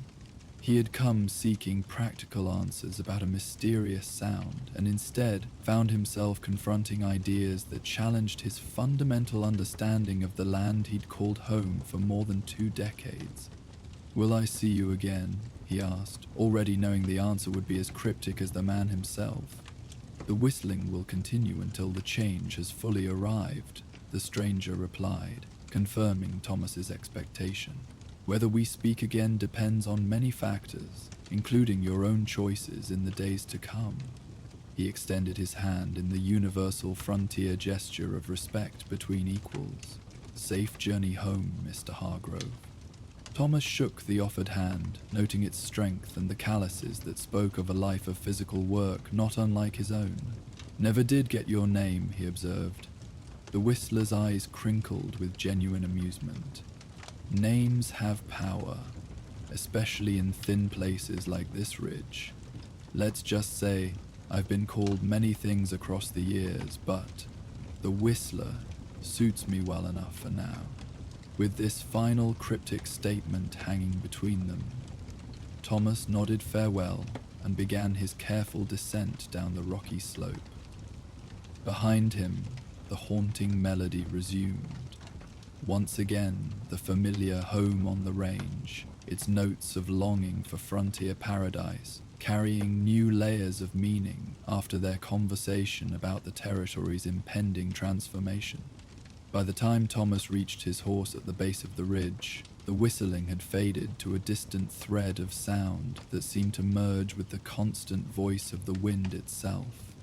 He had come seeking practical answers about a mysterious sound, and instead found himself confronting ideas that challenged his fundamental understanding of the land he'd called home for more than 2 decades. "Will I see you again?" he asked, already knowing the answer would be as cryptic as the man himself. "The whistling will continue until the change has fully arrived," the stranger replied, confirming Thomas's expectation. "Whether we speak again depends on many factors, including your own choices in the days to come." He extended his hand in the universal frontier gesture of respect between equals. "Safe journey home, Mr. Hargrove." Thomas shook the offered hand, noting its strength and the calluses that spoke of a life of physical work not unlike his own. "Never did get your name," he observed. The whistler's eyes crinkled with genuine amusement. "Names have power, especially in thin places like this ridge. Let's just say I've been called many things across the years, but the Whistler suits me well enough for now." With this final cryptic statement hanging between them, Thomas nodded farewell and began his careful descent down the rocky slope. Behind him, the haunting melody resumed. Once again, the familiar home on the range, its notes of longing for frontier paradise, carrying new layers of meaning after their conversation about the territory's impending transformation. By the time Thomas reached his horse at the base of the ridge, the whistling had faded to a distant thread of sound that seemed to merge with the constant voice of the wind itself.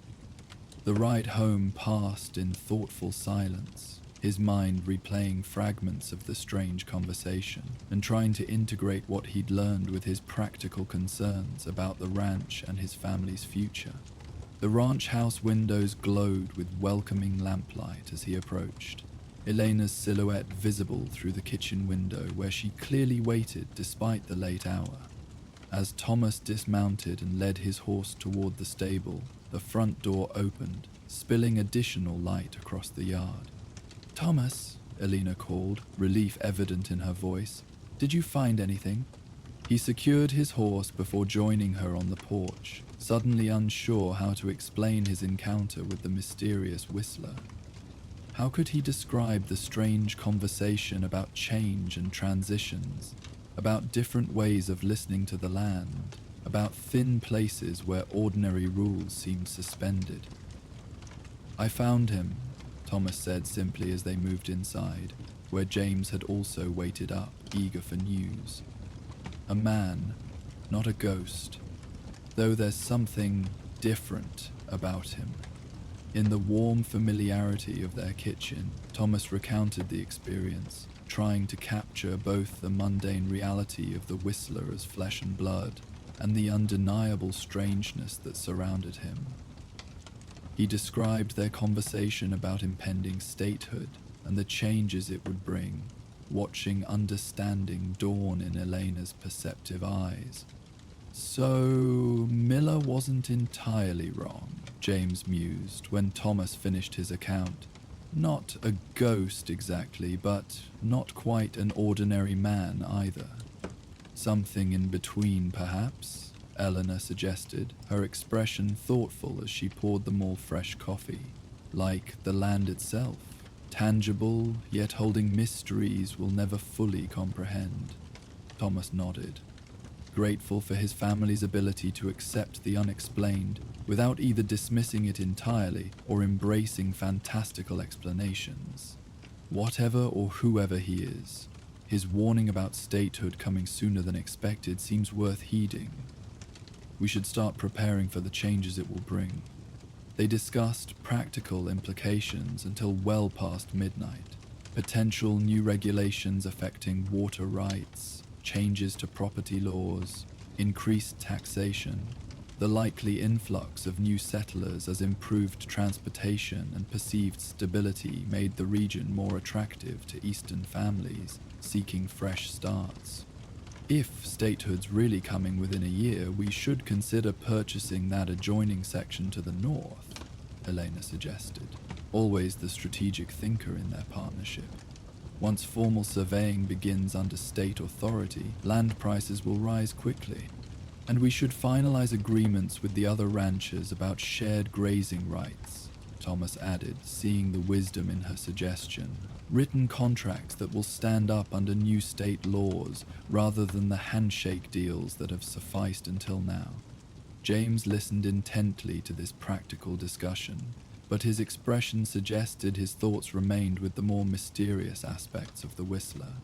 The ride home passed in thoughtful silence, his mind replaying fragments of the strange conversation and trying to integrate what he'd learned with his practical concerns about the ranch and his family's future. The ranch house windows glowed with welcoming lamplight as he approached, Elena's silhouette visible through the kitchen window where she clearly waited despite the late hour. As Thomas dismounted and led his horse toward the stable, the front door opened, spilling additional light across the yard. "Thomas," Elena called, relief evident in her voice. "Did you find anything?" He secured his horse before joining her on the porch, suddenly unsure how to explain his encounter with the mysterious Whistler. How could he describe the strange conversation about change and transitions, about different ways of listening to the land, about thin places where ordinary rules seemed suspended? "I found him," Thomas said simply as they moved inside, where James had also waited up, eager for news. "A man, not a ghost, though there's something different about him." In the warm familiarity of their kitchen, Thomas recounted the experience, trying to capture both the mundane reality of the Whistler as flesh and blood and the undeniable strangeness that surrounded him. He described their conversation about impending statehood and the changes it would bring, watching understanding dawn in Elena's perceptive eyes. "So, Miller wasn't entirely wrong," James mused when Thomas finished his account. "Not a ghost exactly, but not quite an ordinary man either. Something in between, perhaps," Eleanor suggested, her expression thoughtful as she poured them all fresh coffee. "Like the land itself, tangible, yet holding mysteries we'll never fully comprehend." Thomas nodded, grateful for his family's ability to accept the unexplained without either dismissing it entirely or embracing fantastical explanations. Whatever or whoever he is, his warning about statehood coming sooner than expected seems worth heeding. We should start preparing for the changes it will bring. They discussed practical implications until well past midnight. Potential new regulations affecting water rights, changes to property laws, increased taxation, the likely influx of new settlers as improved transportation and perceived stability made the region more attractive to Eastern families seeking fresh starts. If statehood's really coming within a year, we should consider purchasing that adjoining section to the north, Elena suggested, always the strategic thinker in their partnership. Once formal surveying begins under state authority, land prices will rise quickly, and we should finalize agreements with the other ranchers about shared grazing rights, Thomas added, seeing the wisdom in her suggestion. Written contracts that will stand up under new state laws rather than the handshake deals that have sufficed until now. James listened intently to this practical discussion, but his expression suggested his thoughts remained with the more mysterious aspects of the Whistler.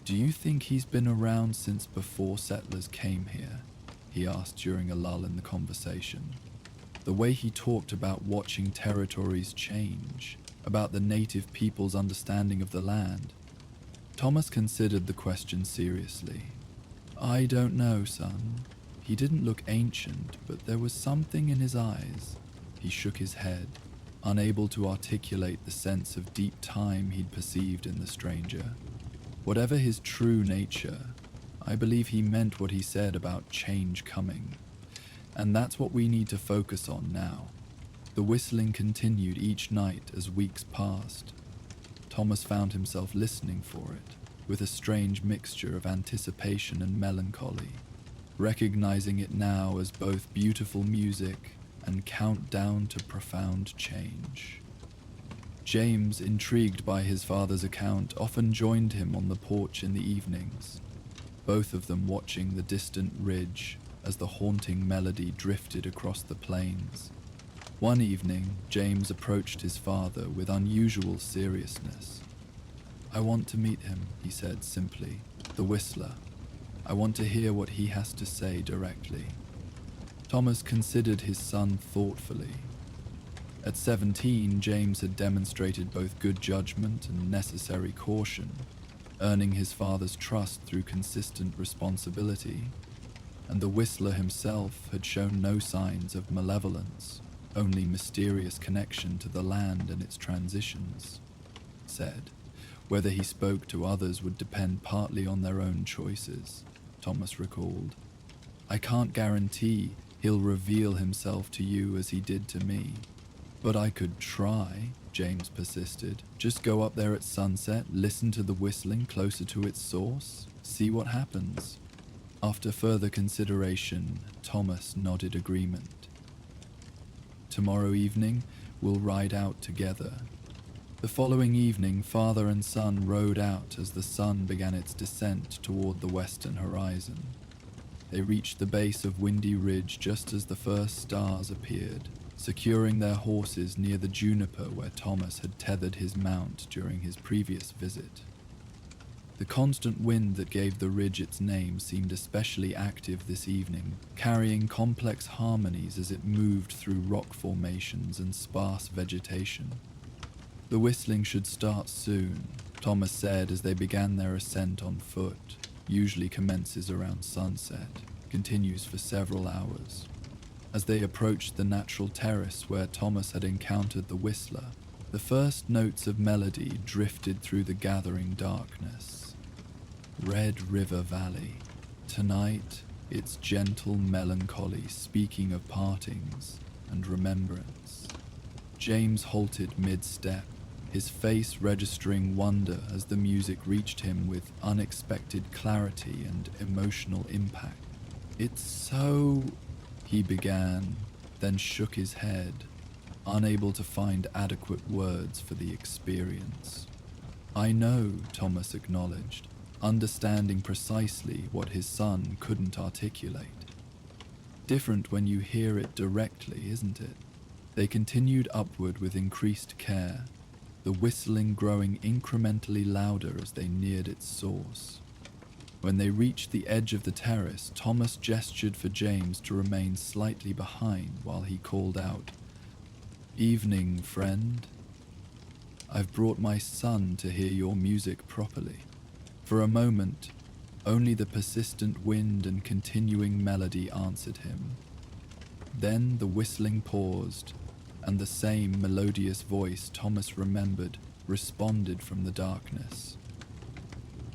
"Do you think he's been around since before settlers came here?" he asked during a lull in the conversation. The way he talked about watching territories change, about the native people's understanding of the land. Thomas considered the question seriously. "I don't know, son. He didn't look ancient, but there was something in his eyes." He shook his head, unable to articulate the sense of deep time he'd perceived in the stranger. Whatever his true nature, I believe he meant what he said about change coming. And that's what we need to focus on now. The whistling continued each night as weeks passed. Thomas found himself listening for it, with a strange mixture of anticipation and melancholy, recognizing it now as both beautiful music and countdown to profound change. James, intrigued by his father's account, often joined him on the porch in the evenings, both of them watching the distant ridge as the haunting melody drifted across the plains. One evening, James approached his father with unusual seriousness. "I want to meet him," he said simply, "the whistler. I want to hear what he has to say directly." Thomas considered his son thoughtfully. At 17, James had demonstrated both good judgment and necessary caution, earning his father's trust through consistent responsibility, and the whistler himself had shown no signs of malevolence, only mysterious connection to the land and its transitions. Said, whether he spoke to others would depend partly on their own choices, Thomas recalled. "I can't guarantee he'll reveal himself to you as he did to me. But I could try," James persisted. "Just go up there at sunset, listen to the whistling closer to its source, see what happens." After further consideration, Thomas nodded agreement. "Tomorrow evening, we'll ride out together." The following evening, father and son rode out as the sun began its descent toward the western horizon. They reached the base of Windy Ridge just as the first stars appeared, securing their horses near the juniper where Thomas had tethered his mount during his previous visit. The constant wind that gave the ridge its name seemed especially active this evening, carrying complex harmonies as it moved through rock formations and sparse vegetation. "The whistling should start soon," Thomas said as they began their ascent on foot. Usually commences around sunset, continues for several hours. As they approached the natural terrace where Thomas had encountered the whistler, the first notes of melody drifted through the gathering darkness. Red River Valley. Tonight, its gentle melancholy speaking of partings and remembrance. James halted mid-step, his face registering wonder as the music reached him with unexpected clarity and emotional impact. "It's so..." he began, then shook his head, unable to find adequate words for the experience. "I know," Thomas acknowledged, understanding precisely what his son couldn't articulate. "Different when you hear it directly, isn't it?" They continued upward with increased care, the whistling growing incrementally louder as they neared its source. When they reached the edge of the terrace, Thomas gestured for James to remain slightly behind while he called out, "Evening, friend. I've brought my son to hear your music properly." For a moment, only the persistent wind and continuing melody answered him. Then the whistling paused, and the same melodious voice Thomas remembered responded from the darkness.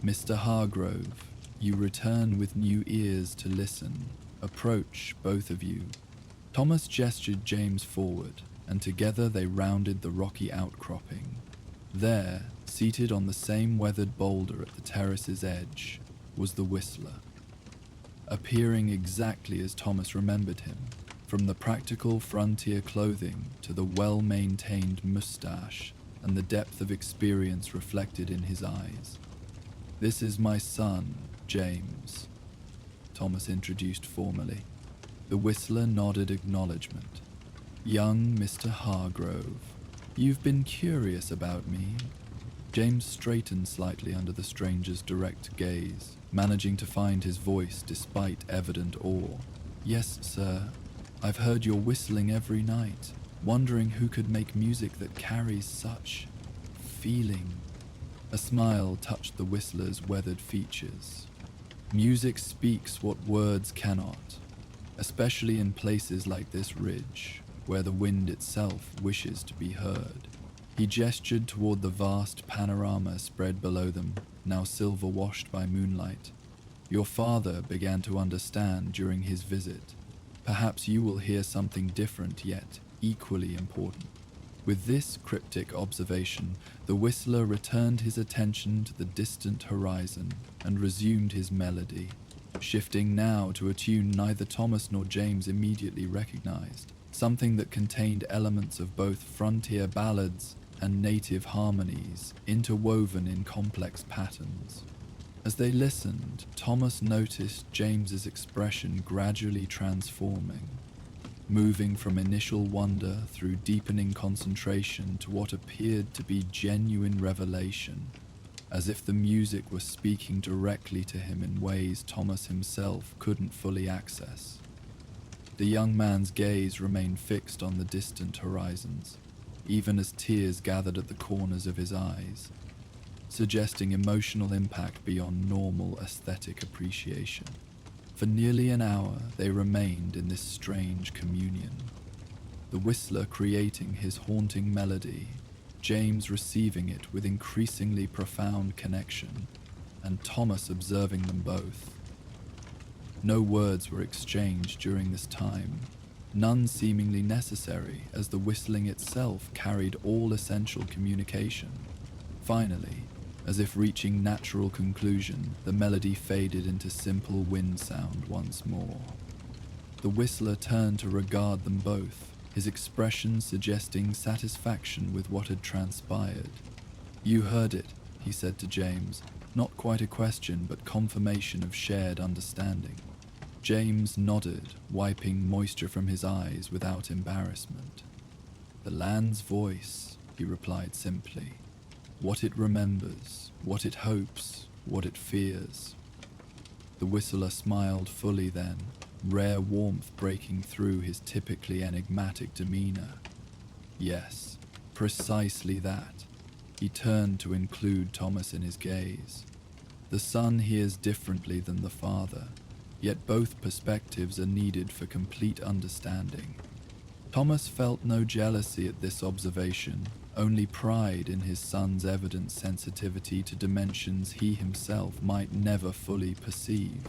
"Mr. Hargrove, you return with new ears to listen. Approach, both of you." Thomas gestured James forward, and together they rounded the rocky outcropping. There, seated on the same weathered boulder at the terrace's edge, was the whistler. Appearing exactly as Thomas remembered him, from the practical frontier clothing to the well-maintained mustache and the depth of experience reflected in his eyes. "This is my son, James," Thomas introduced formally. The whistler nodded acknowledgement. "Young Mr. Hargrove, you've been curious about me." James straightened slightly under the stranger's direct gaze, managing to find his voice despite evident awe. "Yes, sir. I've heard your whistling every night, wondering who could make music that carries such feeling." A smile touched the whistler's weathered features. "Music speaks what words cannot, especially in places like this ridge, where the wind itself wishes to be heard." He gestured toward the vast panorama spread below them, now silver-washed by moonlight. "Your father began to understand during his visit. Perhaps you will hear something different yet equally important." With this cryptic observation, the whistler returned his attention to the distant horizon and resumed his melody, shifting now to a tune neither Thomas nor James immediately recognized, something that contained elements of both frontier ballads and native harmonies interwoven in complex patterns. As they listened, Thomas noticed James's expression gradually transforming, moving from initial wonder through deepening concentration to what appeared to be genuine revelation, as if the music was speaking directly to him in ways Thomas himself couldn't fully access. The young man's gaze remained fixed on the distant horizons, even as tears gathered at the corners of his eyes, suggesting emotional impact beyond normal aesthetic appreciation. For nearly an hour, they remained in this strange communion, the whistler creating his haunting melody, James receiving it with increasingly profound connection, and Thomas observing them both. No words were exchanged during this time, none seemingly necessary, as the whistling itself carried all essential communication. Finally, as if reaching natural conclusion, the melody faded into simple wind sound once more. The whistler turned to regard them both, his expression suggesting satisfaction with what had transpired. "You heard it," he said to James, not quite a question but confirmation of shared understanding. James nodded, wiping moisture from his eyes without embarrassment. "The land's voice," he replied simply. "What it remembers, what it hopes, what it fears." The whistler smiled fully then, rare warmth breaking through his typically enigmatic demeanor. "Yes, precisely that." He turned to include Thomas in his gaze. "The son hears differently than the father, yet both perspectives are needed for complete understanding." Thomas felt no jealousy at this observation, only pride in his son's evident sensitivity to dimensions he himself might never fully perceive.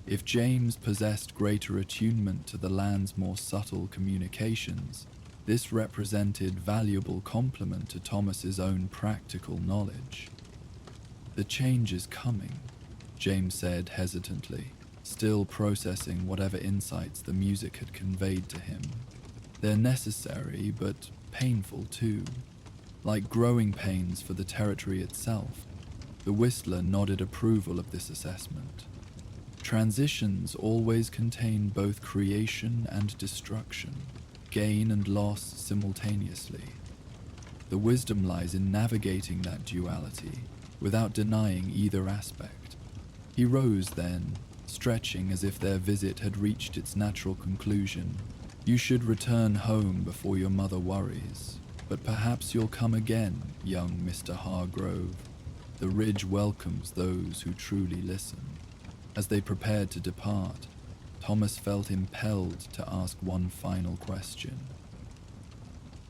If James possessed greater attunement to the land's more subtle communications, this represented valuable complement to Thomas's own practical knowledge. "The change is coming," James said hesitantly, still processing whatever insights the music had conveyed to him. "They're necessary, but painful too, like growing pains for the territory itself." The whistler nodded approval of this assessment. "Transitions always contain both creation and destruction, gain and loss simultaneously. The wisdom lies in navigating that duality, without denying either aspect." He rose then, stretching as if their visit had reached its natural conclusion. "You should return home before your mother worries, but perhaps you'll come again, young Mr. Hargrove. The ridge welcomes those who truly listen." As they prepared to depart, Thomas felt impelled to ask one final question.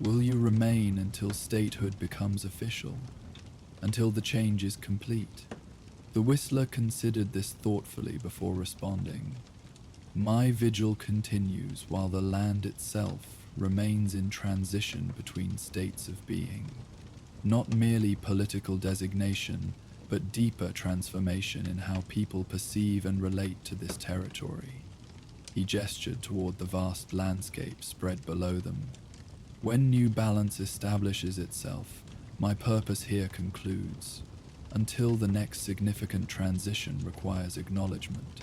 "Will you remain until statehood becomes official? Until the change is complete?" The whistler considered this thoughtfully before responding. "My vigil continues while the land itself remains in transition between states of being. Not merely political designation, but deeper transformation in how people perceive and relate to this territory." He gestured toward the vast landscape spread below them. "When new balance establishes itself, my purpose here concludes, until the next significant transition requires acknowledgement."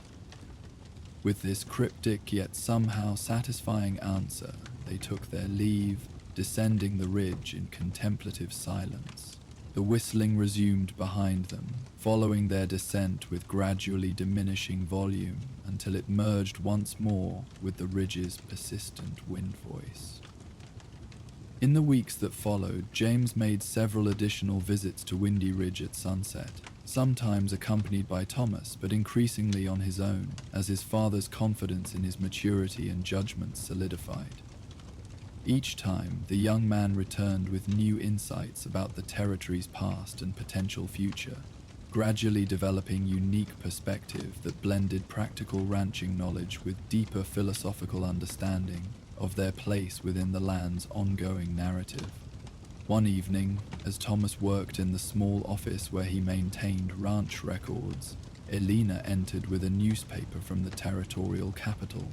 With this cryptic yet somehow satisfying answer, they took their leave, descending the ridge in contemplative silence. The whistling resumed behind them, following their descent with gradually diminishing volume until it merged once more with the ridge's persistent wind voice. In the weeks that followed, James made several additional visits to Windy Ridge at sunset, sometimes accompanied by Thomas, but increasingly on his own, as his father's confidence in his maturity and judgment solidified. Each time, the young man returned with new insights about the territory's past and potential future, gradually developing unique perspective that blended practical ranching knowledge with deeper philosophical understanding of their place within the land's ongoing narrative. One evening, as Thomas worked in the small office where he maintained ranch records, Elena entered with a newspaper from the territorial capital.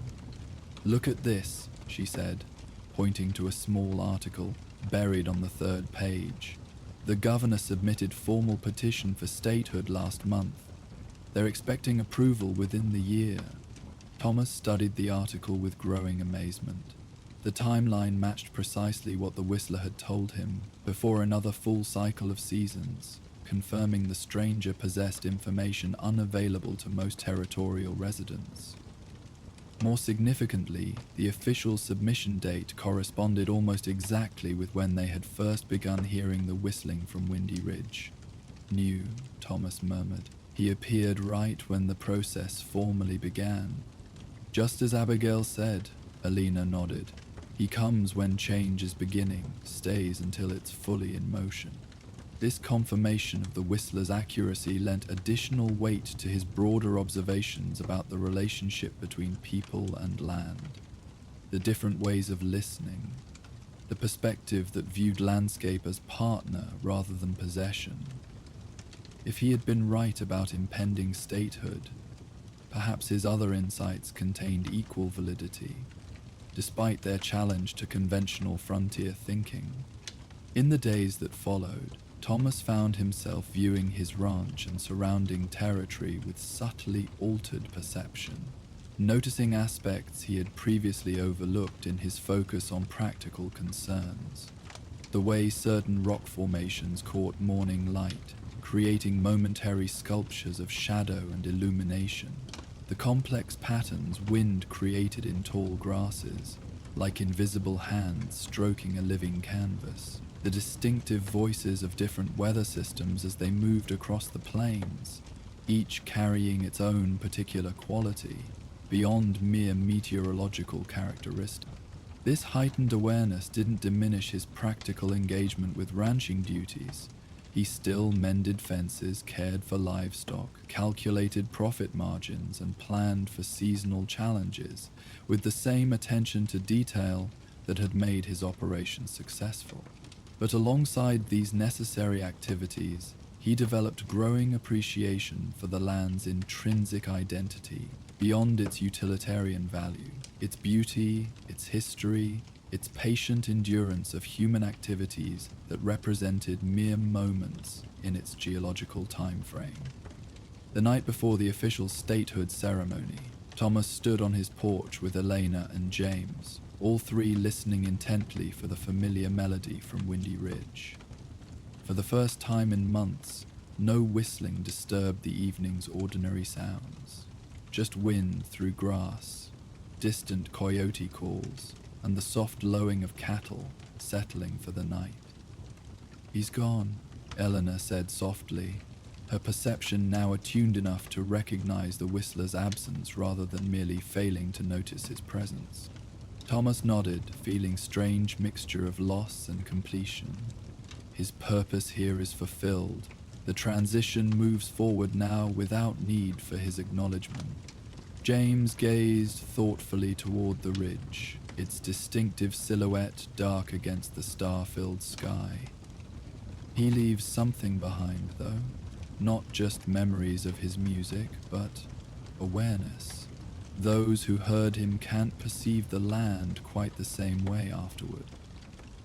"Look at this," she said, pointing to a small article buried on the third page. "The governor submitted formal petition for statehood last month. They're expecting approval within the year." Thomas studied the article with growing amazement. The timeline matched precisely what the Whistler had told him before another full cycle of seasons, confirming the stranger possessed information unavailable to most territorial residents. More significantly, the official submission date corresponded almost exactly with when they had first begun hearing the whistling from Windy Ridge. "New," Thomas murmured. "He appeared right when the process formally began." "Just as Abigail said," Elena nodded. "He comes when change is beginning, stays until it's fully in motion." This confirmation of the Whistler's accuracy lent additional weight to his broader observations about the relationship between people and land, the different ways of listening, the perspective that viewed landscape as partner rather than possession. If he had been right about impending statehood, perhaps his other insights contained equal validity, despite their challenge to conventional frontier thinking. In the days that followed, Thomas found himself viewing his ranch and surrounding territory with subtly altered perception, noticing aspects he had previously overlooked in his focus on practical concerns. The way certain rock formations caught morning light, creating momentary sculptures of shadow and illumination. The complex patterns wind created in tall grasses, like invisible hands stroking a living canvas. The distinctive voices of different weather systems as they moved across the plains, each carrying its own particular quality, beyond mere meteorological characteristics. This heightened awareness didn't diminish his practical engagement with ranching duties. He still mended fences, cared for livestock, calculated profit margins, and planned for seasonal challenges with the same attention to detail that had made his operation successful. But alongside these necessary activities, he developed growing appreciation for the land's intrinsic identity, beyond its utilitarian value, its beauty, its history, its patient endurance of human activities that represented mere moments in its geological time frame. The night before the official statehood ceremony, Thomas stood on his porch with Elena and James, all three listening intently for the familiar melody from Windy Ridge. For the first time in months, no whistling disturbed the evening's ordinary sounds. Just wind through grass, distant coyote calls, and the soft lowing of cattle settling for the night. "He's gone," Eleanor said softly, her perception now attuned enough to recognize the whistler's absence rather than merely failing to notice his presence. Thomas nodded, feeling strange mixture of loss and completion. His purpose here is fulfilled. The transition moves forward now without need for his acknowledgement. James gazed thoughtfully toward the ridge, its distinctive silhouette dark against the star-filled sky. He leaves something behind, though. Not just memories of his music, but awareness. Those who heard him can't perceive the land quite the same way afterward.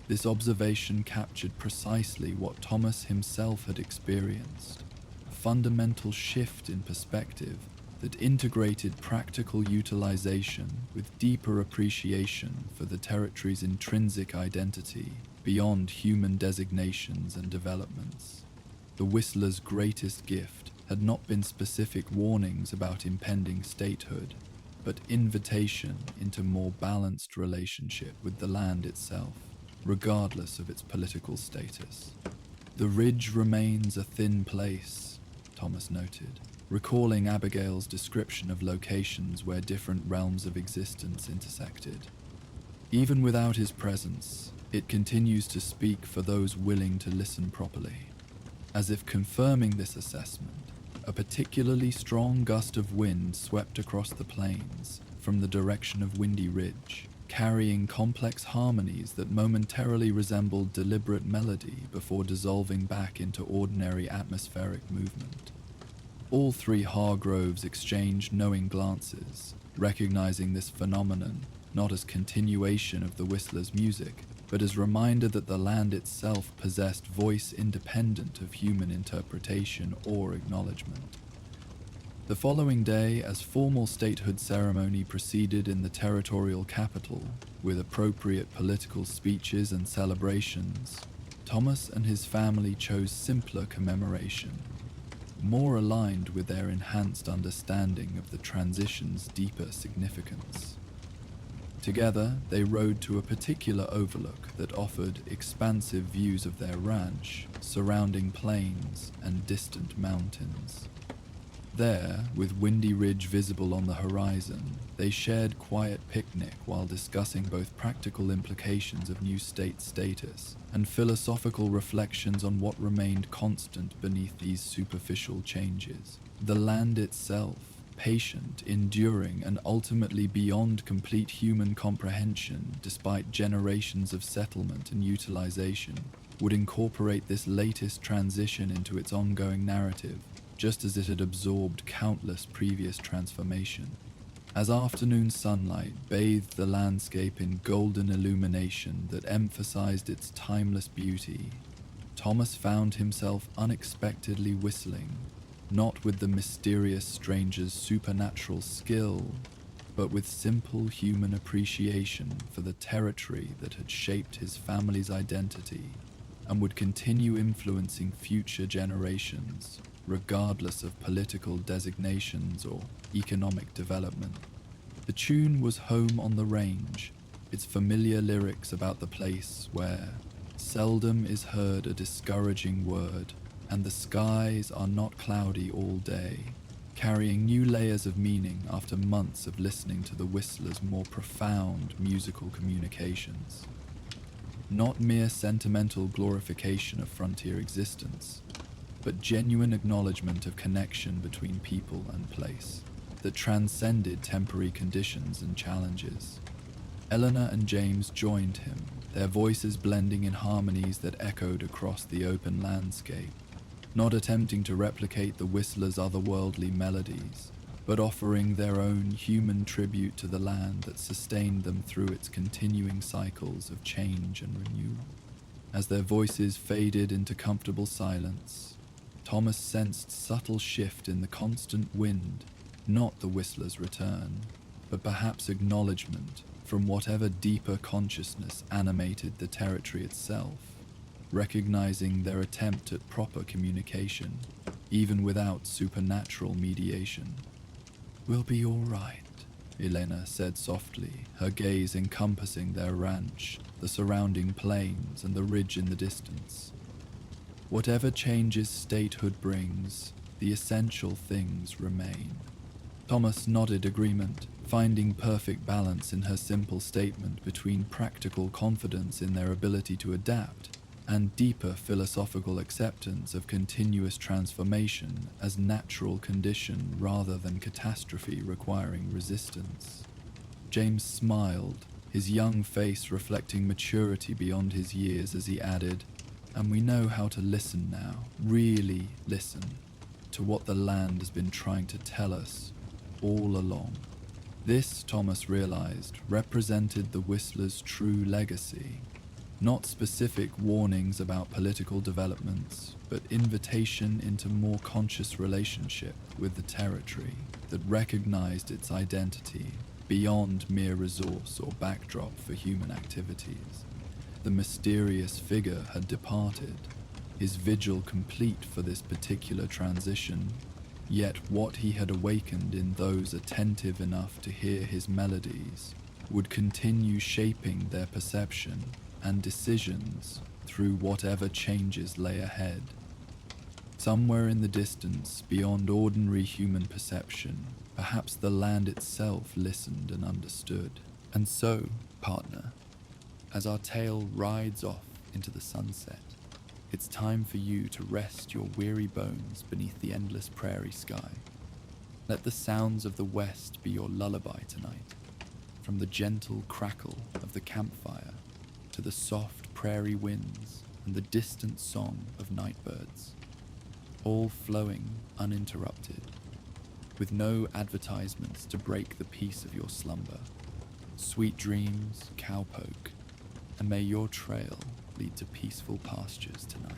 This observation captured precisely what Thomas himself had experienced, a fundamental shift in perspective that integrated practical utilization with deeper appreciation for the territory's intrinsic identity beyond human designations and developments. The Whistler's greatest gift had not been specific warnings about impending statehood, but invitation into more balanced relationship with the land itself, regardless of its political status. "The ridge remains a thin place," Thomas noted, recalling Abigail's description of locations where different realms of existence intersected. "Even without his presence, it continues to speak for those willing to listen properly." As if confirming this assessment, a particularly strong gust of wind swept across the plains from the direction of Windy Ridge, carrying complex harmonies that momentarily resembled deliberate melody before dissolving back into ordinary atmospheric movement. All three Hargroves exchanged knowing glances, recognizing this phenomenon not as continuation of the Whistler's music, but as reminder that the land itself possessed voice independent of human interpretation or acknowledgement. The following day, as formal statehood ceremony proceeded in the territorial capital, with appropriate political speeches and celebrations, Thomas and his family chose simpler commemoration, more aligned with their enhanced understanding of the transition's deeper significance. Together, they rode to a particular overlook that offered expansive views of their ranch, surrounding plains and distant mountains. There, with Windy Ridge visible on the horizon, they shared quiet picnic while discussing both practical implications of new state status and philosophical reflections on what remained constant beneath these superficial changes. The land itself, patient, enduring, and ultimately beyond complete human comprehension despite generations of settlement and utilization, would incorporate this latest transition into its ongoing narrative, just as it had absorbed countless previous transformation. As afternoon sunlight bathed the landscape in golden illumination that emphasized its timeless beauty, Thomas found himself unexpectedly whistling, not with the mysterious stranger's supernatural skill, but with simple human appreciation for the territory that had shaped his family's identity and would continue influencing future generations, regardless of political designations or economic development. The tune was Home on the Range, its familiar lyrics about the place where seldom is heard a discouraging word, and the skies are not cloudy all day, carrying new layers of meaning after months of listening to the Whistler's more profound musical communications. Not mere sentimental glorification of frontier existence, but genuine acknowledgement of connection between people and place that transcended temporary conditions and challenges. Eleanor and James joined him, their voices blending in harmonies that echoed across the open landscape, not attempting to replicate the Whistler's otherworldly melodies, but offering their own human tribute to the land that sustained them through its continuing cycles of change and renewal. As their voices faded into comfortable silence, Thomas sensed subtle shift in the constant wind, not the Whistler's return, but perhaps acknowledgement from whatever deeper consciousness animated the territory itself, recognizing their attempt at proper communication, even without supernatural mediation. "We'll be all right," Elena said softly, her gaze encompassing their ranch, the surrounding plains, and the ridge in the distance. "Whatever changes statehood brings, the essential things remain." Thomas nodded agreement, finding perfect balance in her simple statement between practical confidence in their ability to adapt and deeper philosophical acceptance of continuous transformation as natural condition rather than catastrophe requiring resistance. James smiled, his young face reflecting maturity beyond his years as he added, "And we know how to listen now, really listen, to what the land has been trying to tell us all along." This, Thomas realized, represented the Whistler's true legacy. Not specific warnings about political developments, but invitation into more conscious relationship with the territory that recognized its identity beyond mere resource or backdrop for human activities. The mysterious figure had departed, his vigil complete for this particular transition, yet what he had awakened in those attentive enough to hear his melodies would continue shaping their perception and decisions through whatever changes lay ahead. Somewhere in the distance, beyond ordinary human perception, perhaps the land itself listened and understood. And so, partner, as our tale rides off into the sunset, It's time for you to rest your weary bones beneath the endless prairie sky. Let the sounds of the West be your lullaby tonight, from the gentle crackle of the campfire to the soft prairie winds and the distant song of nightbirds, all flowing uninterrupted, with no advertisements to break the peace of your slumber. Sweet dreams, cowpoke, and may your trail lead to peaceful pastures tonight.